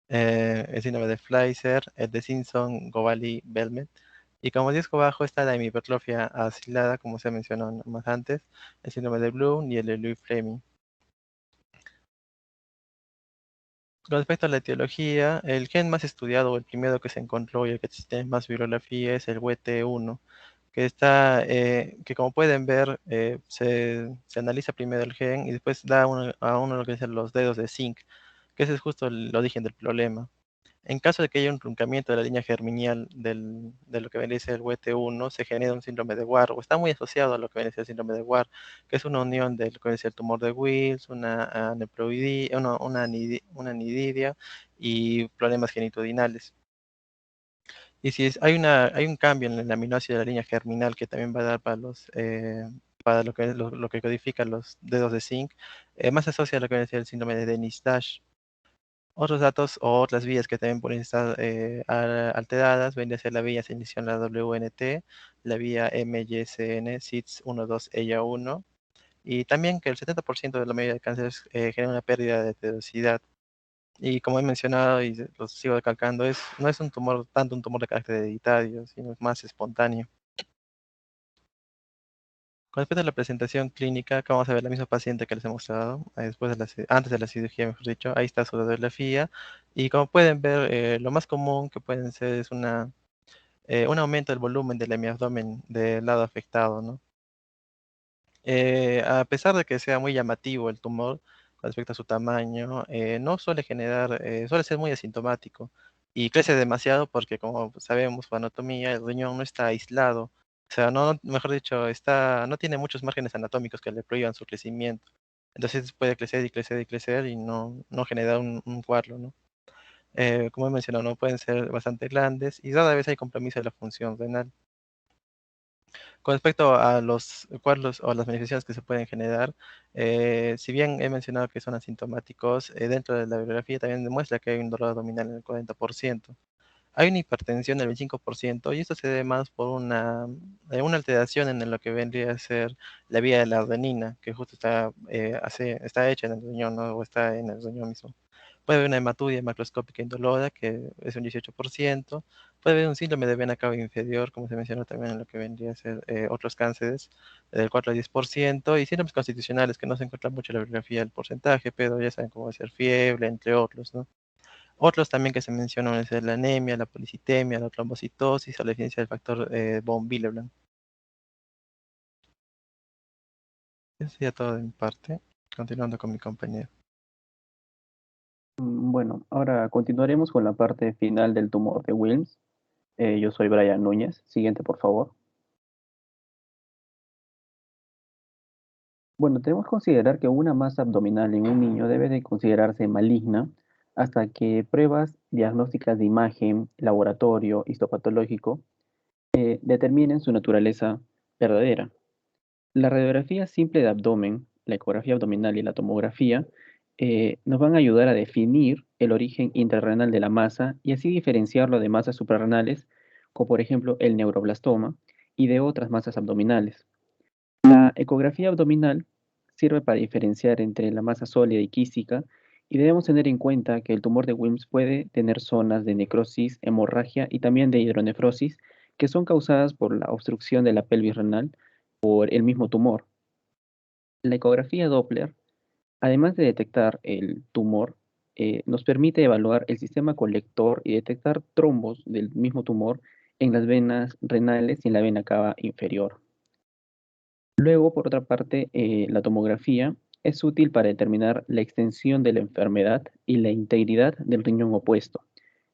E: el síndrome de Fleischer, el de Simpson, Govali, Belmet, y como riesgo bajo está la hemihipertrofia asilada, como se mencionó más antes, el síndrome de Bloom y el de Louis-Fleming. Con respecto a la etiología, el gen más estudiado, o el primero que se encontró y el que tiene más bibliografía, es el WT1, que como pueden ver, se analiza primero el gen y después da a uno lo que dicen los dedos de zinc, que ese es justo el origen del problema. En caso de que haya un truncamiento de la línea germinal de lo que viene a ser el WT1, se genera un síndrome de War, o está muy asociado a lo que viene a ser el síndrome de War, que es una unión de lo que viene a ser el tumor de Wills, una nephroidia, una anididia y problemas genitourinales. Y si hay un cambio en el aminoácido de la línea germinal que también va a dar para lo que codifica los dedos de zinc, más se asocia a lo que viene a ser el síndrome de Dennis-Dash. Otros datos o otras vías que también pueden estar alteradas, vendría a ser la vía se inició en la WNT, la vía MYSN, SIDS 12 EYA 1, y también que el 70% de la mayoría de cánceres genera una pérdida de terosidad. Y como he mencionado y lo sigo recalcando, no es un tumor, tanto un tumor de carácter hereditario, sino es más espontáneo. Con respecto a la presentación clínica, acá vamos a ver la misma paciente que les he mostrado, antes de la cirugía, mejor dicho. Ahí está su radiografía. Y como pueden ver, lo más común que pueden ser es un aumento del volumen del hemiabdomen del lado afectado, ¿no? A pesar de que sea muy llamativo el tumor con respecto a su tamaño, no suele suele ser muy asintomático y crece demasiado porque, como sabemos por anatomía, el riñón no está aislado. O sea, mejor dicho, no tiene muchos márgenes anatómicos que le prohíban su crecimiento. Entonces puede crecer y crecer y crecer y no generar un cuadro, ¿no? Como he mencionado, no pueden ser bastante grandes y rara vez hay compromiso de la función renal. Con respecto a los cuadros o las manifestaciones que se pueden generar, si bien he mencionado que son asintomáticos, dentro de la bibliografía también demuestra que hay un dolor abdominal en el 40%. Hay una hipertensión del 25% y esto se debe más por una alteración en lo que vendría a ser la vía de la adenina, que justo está hecha en el riñón, ¿no? O está en el riñón mismo. Puede haber una hematuria macroscópica indolora, que es un 18%. Puede haber un síndrome de vena cava inferior, como se mencionó también en lo que vendría a ser otros cánceres, del 4 al 10%. Y síndromes constitucionales, que no se encuentra mucho en la bibliografía del porcentaje, pero ya saben cómo va a ser fiebre, entre otros, ¿no? Otros también que se mencionan es la anemia, la policitemia, la trombocitosis o la evidencia del factor von Willebrand. Eso sería todo de mi parte. Continuando con mi compañero.
F: Bueno, ahora continuaremos con la parte final del tumor de Wilms. Yo soy Brian Núñez. Siguiente, por favor. Bueno, tenemos que considerar que una masa abdominal en un niño debe de considerarse maligna hasta que pruebas diagnósticas de imagen, laboratorio, histopatológico, determinen su naturaleza verdadera. La radiografía simple de abdomen, la ecografía abdominal y la tomografía nos van a ayudar a definir el origen intrarrenal de la masa y así diferenciarlo de masas suprarrenales, como por ejemplo el neuroblastoma, y de otras masas abdominales. La ecografía abdominal sirve para diferenciar entre la masa sólida y quística y debemos tener en cuenta que el tumor de Wilms puede tener zonas de necrosis, hemorragia y también de hidronefrosis que son causadas por la obstrucción de la pelvis renal por el mismo tumor. La ecografía Doppler, además de detectar el tumor, nos permite evaluar el sistema colector y detectar trombos del mismo tumor en las venas renales y en la vena cava inferior. Luego, por otra parte, la tomografía es útil para determinar la extensión de la enfermedad y la integridad del riñón opuesto.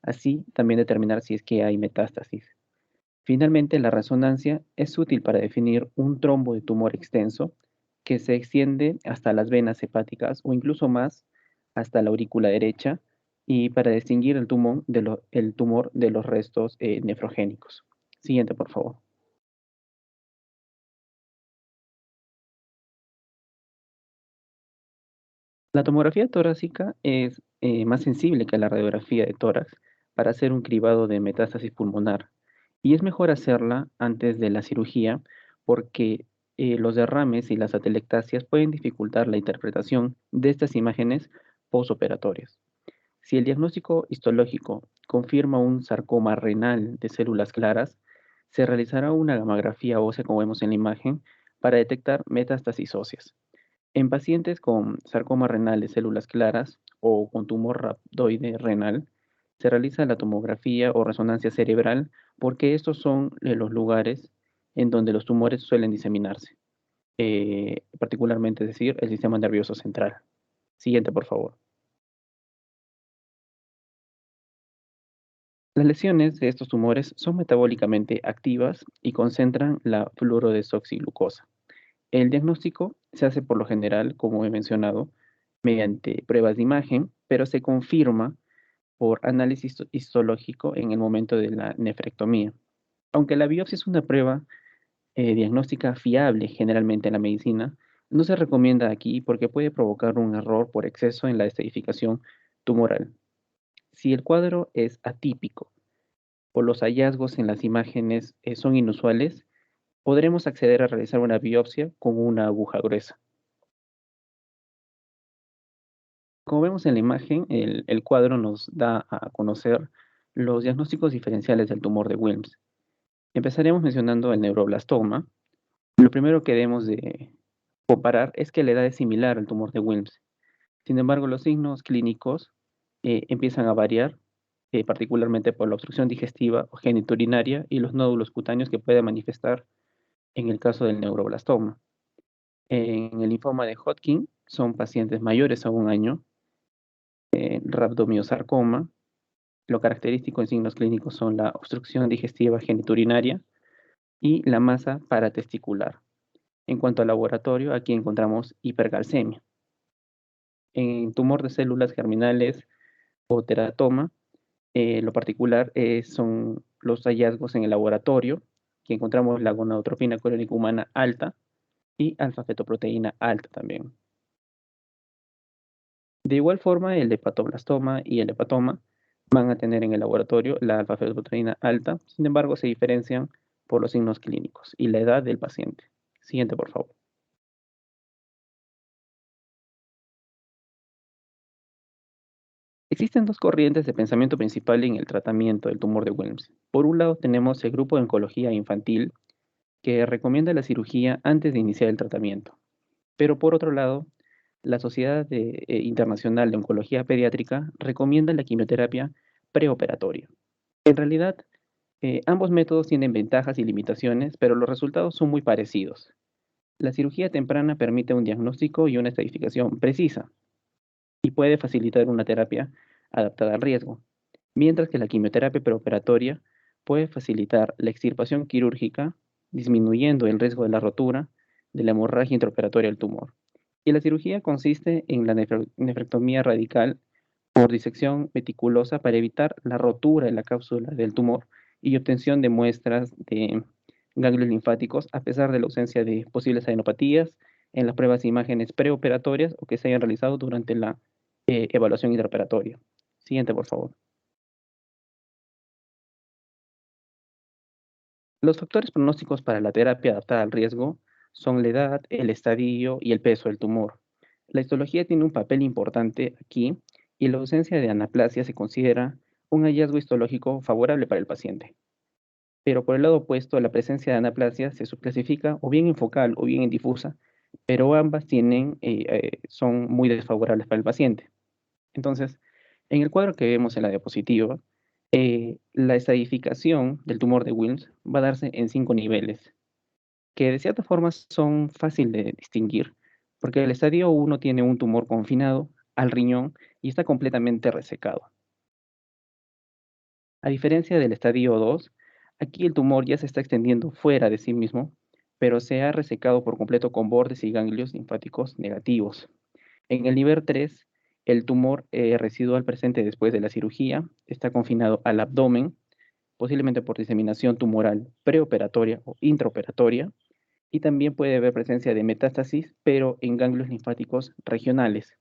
F: Así, también determinar si es que hay metástasis. Finalmente, la resonancia es útil para definir un trombo de tumor extenso que se extiende hasta las venas hepáticas o incluso más hasta la aurícula derecha y para distinguir el tumor de los restos nefrogénicos. Siguiente, por favor. La tomografía torácica es más sensible que la radiografía de tórax para hacer un cribado de metástasis pulmonar y es mejor hacerla antes de la cirugía porque los derrames y las atelectasias pueden dificultar la interpretación de estas imágenes postoperatorias. Si el diagnóstico histológico confirma un sarcoma renal de células claras, se realizará una gamografía ósea, como vemos en la imagen, para detectar metástasis óseas. En pacientes con sarcoma renal de células claras o con tumor rhabdoide renal, se realiza la tomografía o resonancia cerebral porque estos son los lugares en donde los tumores suelen diseminarse, particularmente, es decir, el sistema nervioso central. Siguiente, por favor. Las lesiones de estos tumores son metabólicamente activas y concentran la fluorodesoxiglucosa. El diagnóstico se hace por lo general, como he mencionado, mediante pruebas de imagen, pero se confirma por análisis histológico en el momento de la nefrectomía. Aunque la biopsia es una prueba diagnóstica fiable generalmente en la medicina, no se recomienda aquí porque puede provocar un error por exceso en la estadificación tumoral. Si el cuadro es atípico o los hallazgos en las imágenes son inusuales, podremos acceder a realizar una biopsia con una aguja gruesa. Como vemos en la imagen, el cuadro nos da a conocer los diagnósticos diferenciales del tumor de Wilms. Empezaremos mencionando el neuroblastoma. Lo primero que debemos de comparar es que la edad es similar al tumor de Wilms. Sin embargo, los signos clínicos empiezan a variar, particularmente por la obstrucción digestiva o genitourinaria y los nódulos cutáneos que puede manifestar en el caso del neuroblastoma. En el linfoma de Hodgkin son pacientes mayores a 1 año. Rhabdomiosarcoma, lo característico en signos clínicos son la obstrucción digestiva genitourinaria y la masa paratesticular. En cuanto al laboratorio, aquí encontramos hipercalcemia. En tumor de células germinales o teratoma, lo particular son los hallazgos en el laboratorio, que encontramos la gonadotropina colónica humana alta y alfa-fetoproteína alta también. De igual forma, el hepatoblastoma y el hepatoma van a tener en el laboratorio la alfa-fetoproteína alta, sin embargo, se diferencian por los signos clínicos y la edad del paciente. Siguiente, por favor. Existen dos corrientes de pensamiento principal en el tratamiento del tumor de Wilms. Por un lado, tenemos el grupo de oncología infantil, que recomienda la cirugía antes de iniciar el tratamiento. Pero por otro lado, la Sociedad Internacional de Oncología Pediátrica recomienda la quimioterapia preoperatoria. En realidad, ambos métodos tienen ventajas y limitaciones, pero los resultados son muy parecidos. La cirugía temprana permite un diagnóstico y una estadificación precisa y puede facilitar una terapia adaptada al riesgo, mientras que la quimioterapia preoperatoria puede facilitar la extirpación quirúrgica, disminuyendo el riesgo de la rotura de la hemorragia intraoperatoria del tumor. Y la cirugía consiste en la nefrectomía radical por disección meticulosa para evitar la rotura de la cápsula del tumor y obtención de muestras de ganglios linfáticos, a pesar de la ausencia de posibles adenopatías en las pruebas de imágenes preoperatorias o que se hayan realizado durante la evaluación intraoperatoria. Siguiente, por favor. Los factores pronósticos para la terapia adaptada al riesgo son la edad, el estadio y el peso del tumor. La histología tiene un papel importante aquí y la ausencia de anaplasia se considera un hallazgo histológico favorable para el paciente. Pero por el lado opuesto, la presencia de anaplasia se subclasifica o bien en focal o bien en difusa, pero ambas son muy desfavorables para el paciente. Entonces, en el cuadro que vemos en la diapositiva, la estadificación del tumor de Wilms va a darse en 5 niveles, que de cierta forma son fáciles de distinguir, porque el estadio 1 tiene un tumor confinado al riñón y está completamente resecado. A diferencia del estadio 2, aquí el tumor ya se está extendiendo fuera de sí mismo, pero se ha resecado por completo con bordes y ganglios linfáticos negativos. En el nivel 3, el tumor residual presente después de la cirugía está confinado al abdomen, posiblemente por diseminación tumoral preoperatoria o intraoperatoria, y también puede haber presencia de metástasis, pero en ganglios linfáticos regionales.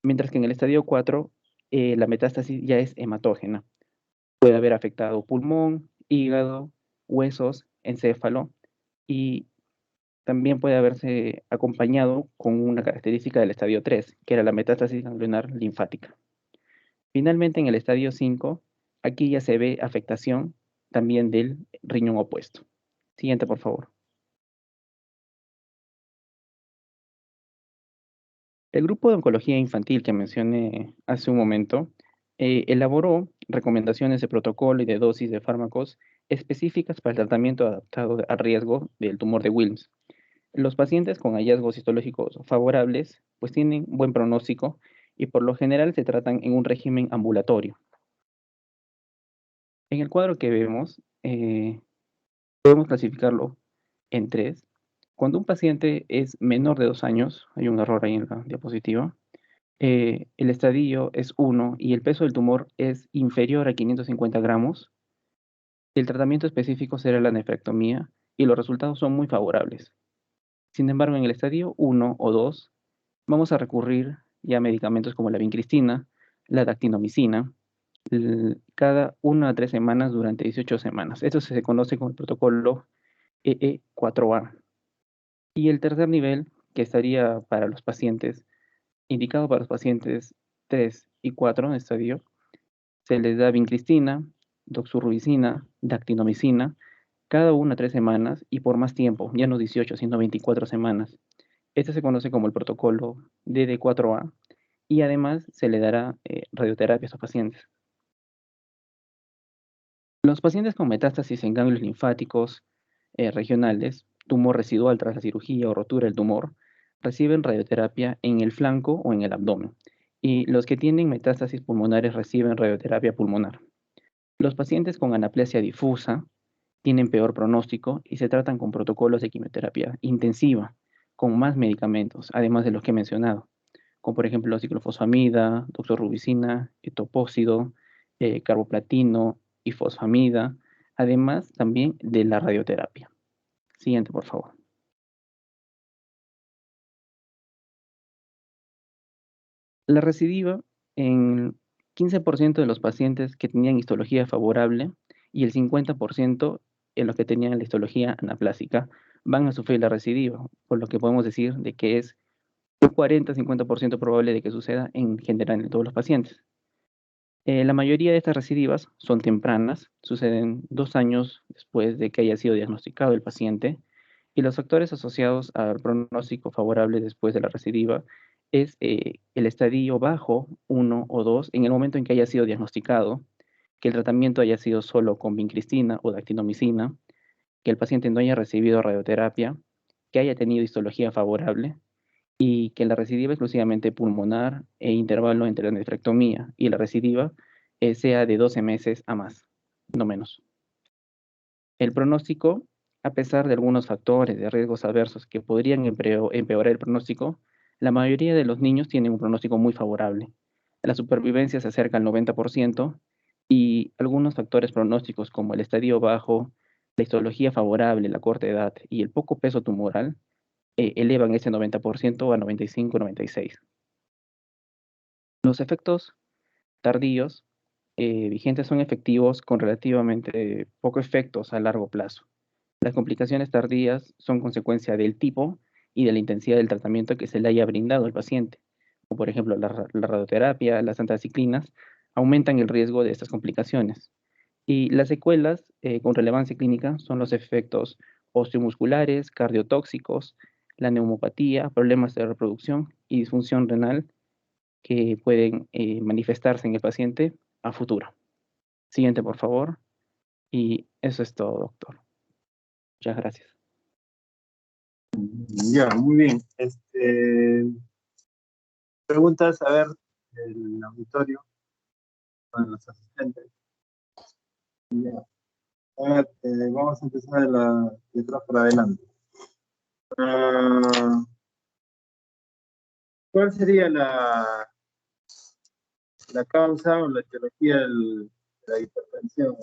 F: Mientras que en el estadio 4, la metástasis ya es hematógena. Puede haber afectado pulmón, hígado, huesos, encéfalo, y también puede haberse acompañado con una característica del estadio 3, que era la metástasis ganglionar linfática. Finalmente, en el estadio 5, aquí ya se ve afectación también del riñón opuesto. Siguiente, por favor. El grupo de oncología infantil que mencioné hace un momento elaboró recomendaciones de protocolo y de dosis de fármacos específicas para el tratamiento adaptado al riesgo del tumor de Wilms. Los pacientes con hallazgos histológicos favorables pues tienen buen pronóstico y por lo general se tratan en un régimen ambulatorio. En el cuadro que vemos, podemos clasificarlo en 3. Cuando un paciente es menor de 2 años, hay un error ahí en la diapositiva, el estadio es 1 y el peso del tumor es inferior a 550 gramos, el tratamiento específico será la nefrectomía y los resultados son muy favorables. Sin embargo, en el estadio 1 o 2, vamos a recurrir ya a medicamentos como la vincristina, la dactinomicina, cada 1 a 3 semanas durante 18 semanas. Esto se conoce como el protocolo EE4A. Y el tercer nivel, que estaría para los pacientes, indicado para los pacientes 3 y 4 en estadio, se les da vincristina, doxorubicina, dactinomicina, cada 1 a 3 semanas y por más tiempo, ya no 18, sino 24 semanas. Este se conoce como el protocolo DD4A y además se le dará radioterapia a estos pacientes. Los pacientes con metástasis en ganglios linfáticos regionales, tumor residual tras la cirugía o rotura del tumor, reciben radioterapia en el flanco o en el abdomen. Y los que tienen metástasis pulmonares reciben radioterapia pulmonar. Los pacientes con anaplasia difusa tienen peor pronóstico y se tratan con protocolos de quimioterapia intensiva, con más medicamentos, además de los que he mencionado, como por ejemplo ciclofosfamida, doxorubicina, etopósido, carboplatino y fosfamida, además también de la radioterapia. Siguiente, por favor. La recidiva en 15% de los pacientes que tenían histología favorable y el 50% en los que tenían la histología anaplásica van a sufrir la recidiva, por lo que podemos decir de que es un 40-50% probable de que suceda en general en todos los pacientes. La mayoría de estas recidivas son tempranas, suceden 2 años después de que haya sido diagnosticado el paciente, y los factores asociados al pronóstico favorable después de la recidiva es el estadio bajo 1 o 2 en el momento en que haya sido diagnosticado, que el tratamiento haya sido solo con vincristina o dactinomicina, que el paciente no haya recibido radioterapia, que haya tenido histología favorable, y que la recidiva exclusivamente pulmonar e intervalo entre la nefrectomía y la recidiva sea de 12 meses a más, no menos. El pronóstico, a pesar de algunos factores de riesgos adversos que podrían empeorar el pronóstico, la mayoría de los niños tienen un pronóstico muy favorable. La supervivencia se acerca al 90% y algunos factores pronósticos como el estadio bajo, La histología favorable, la corta edad y el poco peso tumoral elevan ese 90% a 95-96. Los efectos tardíos vigentes son efectivos con relativamente poco efectos a largo plazo. Las complicaciones tardías son consecuencia del tipo y de la intensidad del tratamiento que se le haya brindado al paciente, como por ejemplo la radioterapia, las antraciclinas, aumentan el riesgo de estas complicaciones. Y las secuelas con relevancia clínica son los efectos osteomusculares, cardiotóxicos, la neumopatía, problemas de reproducción y disfunción renal que pueden manifestarse en el paciente a futuro. Siguiente, por favor. Y eso es todo, doctor. Muchas gracias.
A: Ya, muy bien. Preguntas, a ver, el auditorio, con los asistentes. Ya. A ver, vamos a empezar de atrás para adelante. ¿Cuál sería la causa o la etiología de la hipertensión?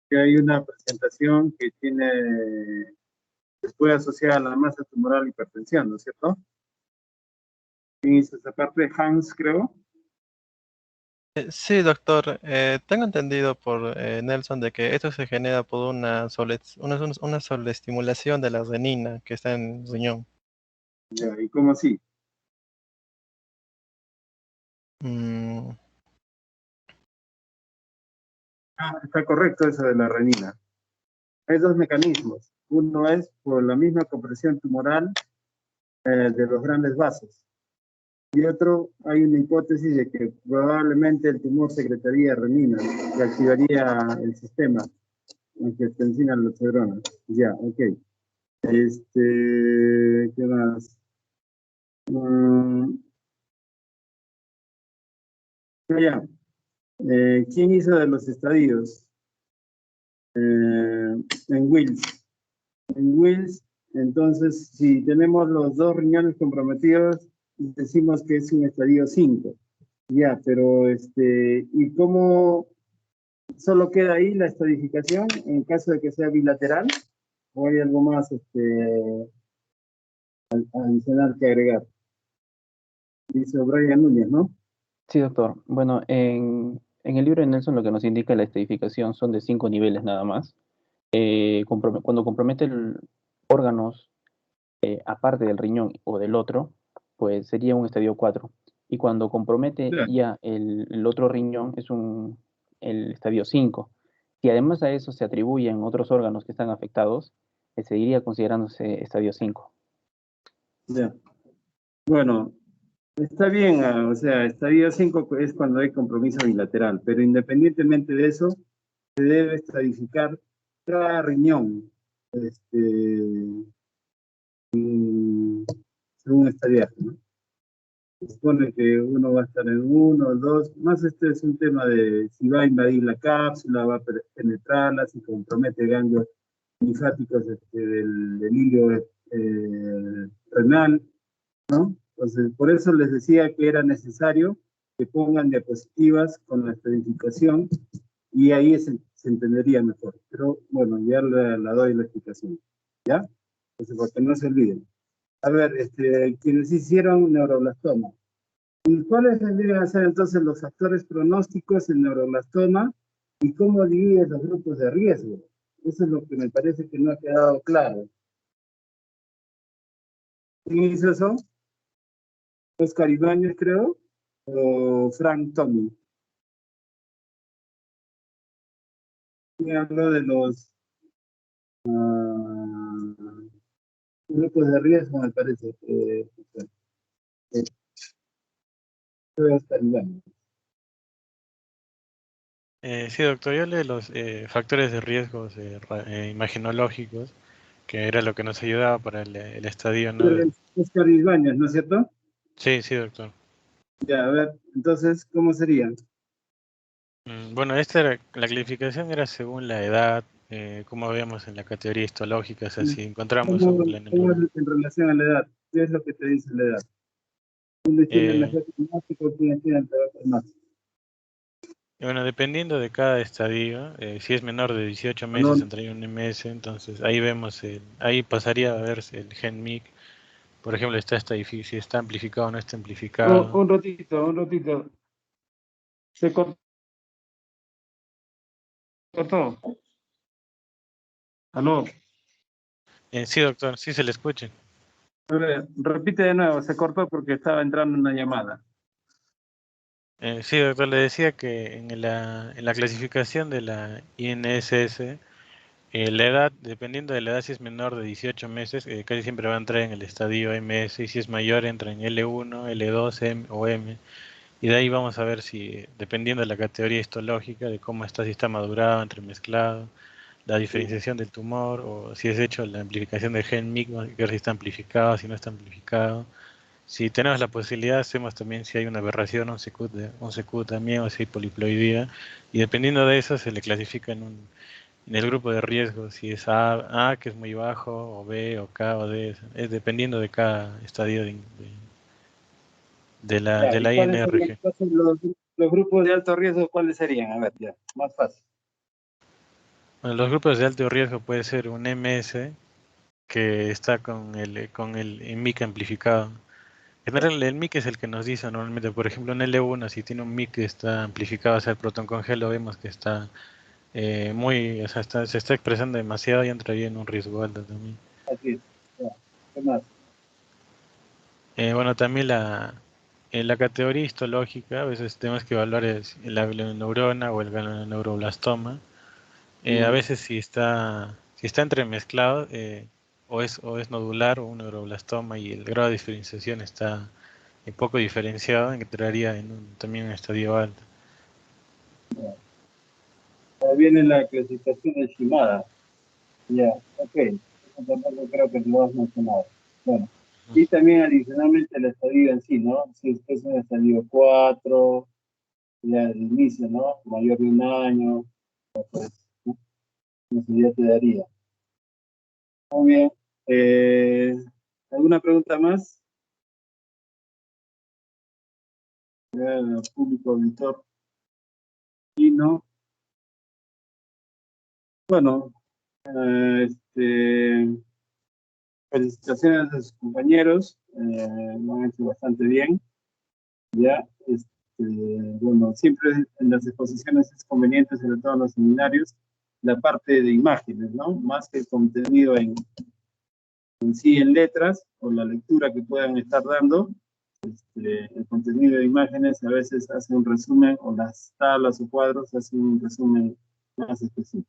A: Que hay una presentación que se puede asociar a la masa tumoral hipertensión, ¿no es cierto? ¿Quién hizo esa parte? Hans, creo.
E: Sí, doctor. Tengo entendido por Nelson de que esto se genera por una sobreestimulación de la renina que está en el riñón.
A: Ya, ¿y cómo así?
E: Mm,
A: Está correcto eso de la renina. Hay dos mecanismos. Uno es por la misma compresión tumoral de los grandes vasos. Y otro, hay una hipótesis de que probablemente el tumor secretaría renina y activaría el sistema angiotensina-aldosterona. Ya, ok. ¿Qué más? Ya. ¿Quién hizo de los estadios? En Wills. En Wills, entonces, si tenemos los dos riñones comprometidos, decimos que es un estadio 5. Ya, pero ¿y cómo solo queda ahí la estadificación en caso de que sea bilateral? ¿O hay algo más adicional que agregar? Dice Brian Núñez, ¿no?
F: Sí, doctor. Bueno, en el libro de Nelson lo que nos indica la estadificación son de 5 niveles nada más. Cuando compromete órganos aparte del riñón o del otro, pues sería un estadio 4. Y cuando compromete
A: Ya.
F: ya el otro riñón es el estadio 5. Y además a eso se atribuyen otros órganos que están afectados, seguiría considerándose estadio 5.
A: Ya. Bueno, está bien, o sea, estadio 5 es cuando hay compromiso bilateral, pero independientemente de eso, se debe estadificar cada riñón, según estadiaje, ¿no? Se supone que uno va a estar en uno, dos, más es un tema de si va a invadir la cápsula, va a penetrarla, si compromete ganglios linfáticos del hilo renal, ¿no? Entonces, por eso les decía que era necesario que pongan diapositivas con la estadificación y ahí se entendería mejor. Pero bueno, ya la doy la explicación, ¿ya? Entonces, para que no se olviden. A ver, quienes hicieron neuroblastoma. ¿Y cuáles deberían ser entonces los factores pronósticos en neuroblastoma y cómo divides los grupos de riesgo? Eso es lo que me parece que no ha quedado claro. ¿Quién hizo eso? Oscar Ibáñez, creo, o Frank Tommy. ¿Quién habló de los grupos de riesgo, me parece? Oscar Ibáñez.
C: Sí, doctor, yo hablé de los factores de riesgos imaginológicos, que era lo que nos ayudaba para el estadio, ¿no?
A: Oscar Ibáñez, ¿no es cierto?
C: Sí, sí, doctor.
A: Ya, a ver, entonces, ¿cómo serían?
C: Bueno, la clasificación era según la edad, como veíamos en la categoría histológica, o sea, si encontramos
A: ¿Cómo,
C: un
A: cómo
C: granuloma.
A: es en relación a la edad? ¿Qué es lo que te dice la edad? ¿Quiénes tienen mejor pronóstico? ¿Quiénes tienen peor pronóstico?
C: Y bueno, dependiendo de cada estadio, si es menor de 18 meses entraría un MS, entonces ahí vemos, ahí pasaría a verse el GenMIC. Por ejemplo, está si está amplificado o no está amplificado.
A: Un ratito. Se cortó. ¿Aló?
C: Sí, doctor, sí se le escucha.
A: Repite de nuevo, se cortó porque estaba entrando una llamada.
C: Sí, doctor, le decía que en la clasificación de la INSS, la edad, dependiendo de la edad, si es menor de 18 meses, casi siempre va a entrar en el estadio MS, y si es mayor, entra en L1, L2, M o M. Y de ahí vamos a ver si, dependiendo de la categoría histológica, de cómo está, si está madurado, entremezclado, la diferenciación del tumor, o si es hecho la amplificación del gen MIC, ver si está amplificado, si no está amplificado. Si tenemos la posibilidad, hacemos también si hay una aberración, un CQ también, o si hay poliploidía, y dependiendo de eso se le clasifica en el grupo de riesgo, si es A, que es muy bajo, o B, o K, o D, es dependiendo de cada estadio de
A: Ya, ¿y
C: la
A: cuáles serían
C: INRG.
A: entonces los grupos de alto riesgo? ¿Cuáles serían? A ver, ya, más fácil.
C: Bueno, los grupos de alto riesgo puede ser un MS que está con el MIC amplificado. En general, el MIC es el que nos dice normalmente, por ejemplo, en L1, si tiene un MIC que está amplificado hacia el proton con G, lo vemos que está o sea, se está expresando demasiado y entraría en un riesgo alto también.
A: Así es. Ya. ¿Qué más?
C: Bueno, también en la categoría histológica, a veces tenemos que evaluar la glioneurona o el ganglioneuroblastoma. A veces si está entremezclado, o es nodular o un neuroblastoma y el grado de diferenciación está poco diferenciado, entraría también en estadio alto.
A: Ahí viene la clasificación de Shimada. Ya, ok. Eso tampoco creo que lo has mencionado. Bueno, y también adicionalmente el estadio en sí, ¿no? Si es un estadio 4, ya el inicio, ¿no? Mayor de un año, pues, ¿no? Eso ya te daría. Muy bien. ¿Alguna pregunta más? El público auditor. Y no. Bueno, felicitaciones a sus compañeros. Lo han hecho bastante bien. Ya, bueno, siempre en las exposiciones es conveniente, sobre todo en los seminarios, la parte de imágenes, ¿no? Más que el contenido en sí en letras o la lectura que puedan estar dando, el contenido de imágenes a veces hace un resumen, o las tablas o cuadros hacen un resumen más específico.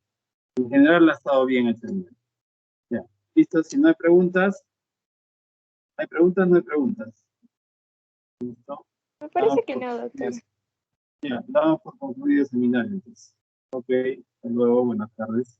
A: En general ha estado bien hecho. Ya. Listo, si no hay preguntas, ¿hay preguntas? No hay preguntas. ¿Listo?
G: Me parece que no, doctor.
A: Ya, damos por concluido el seminario entonces. Ok, hasta luego, buenas tardes.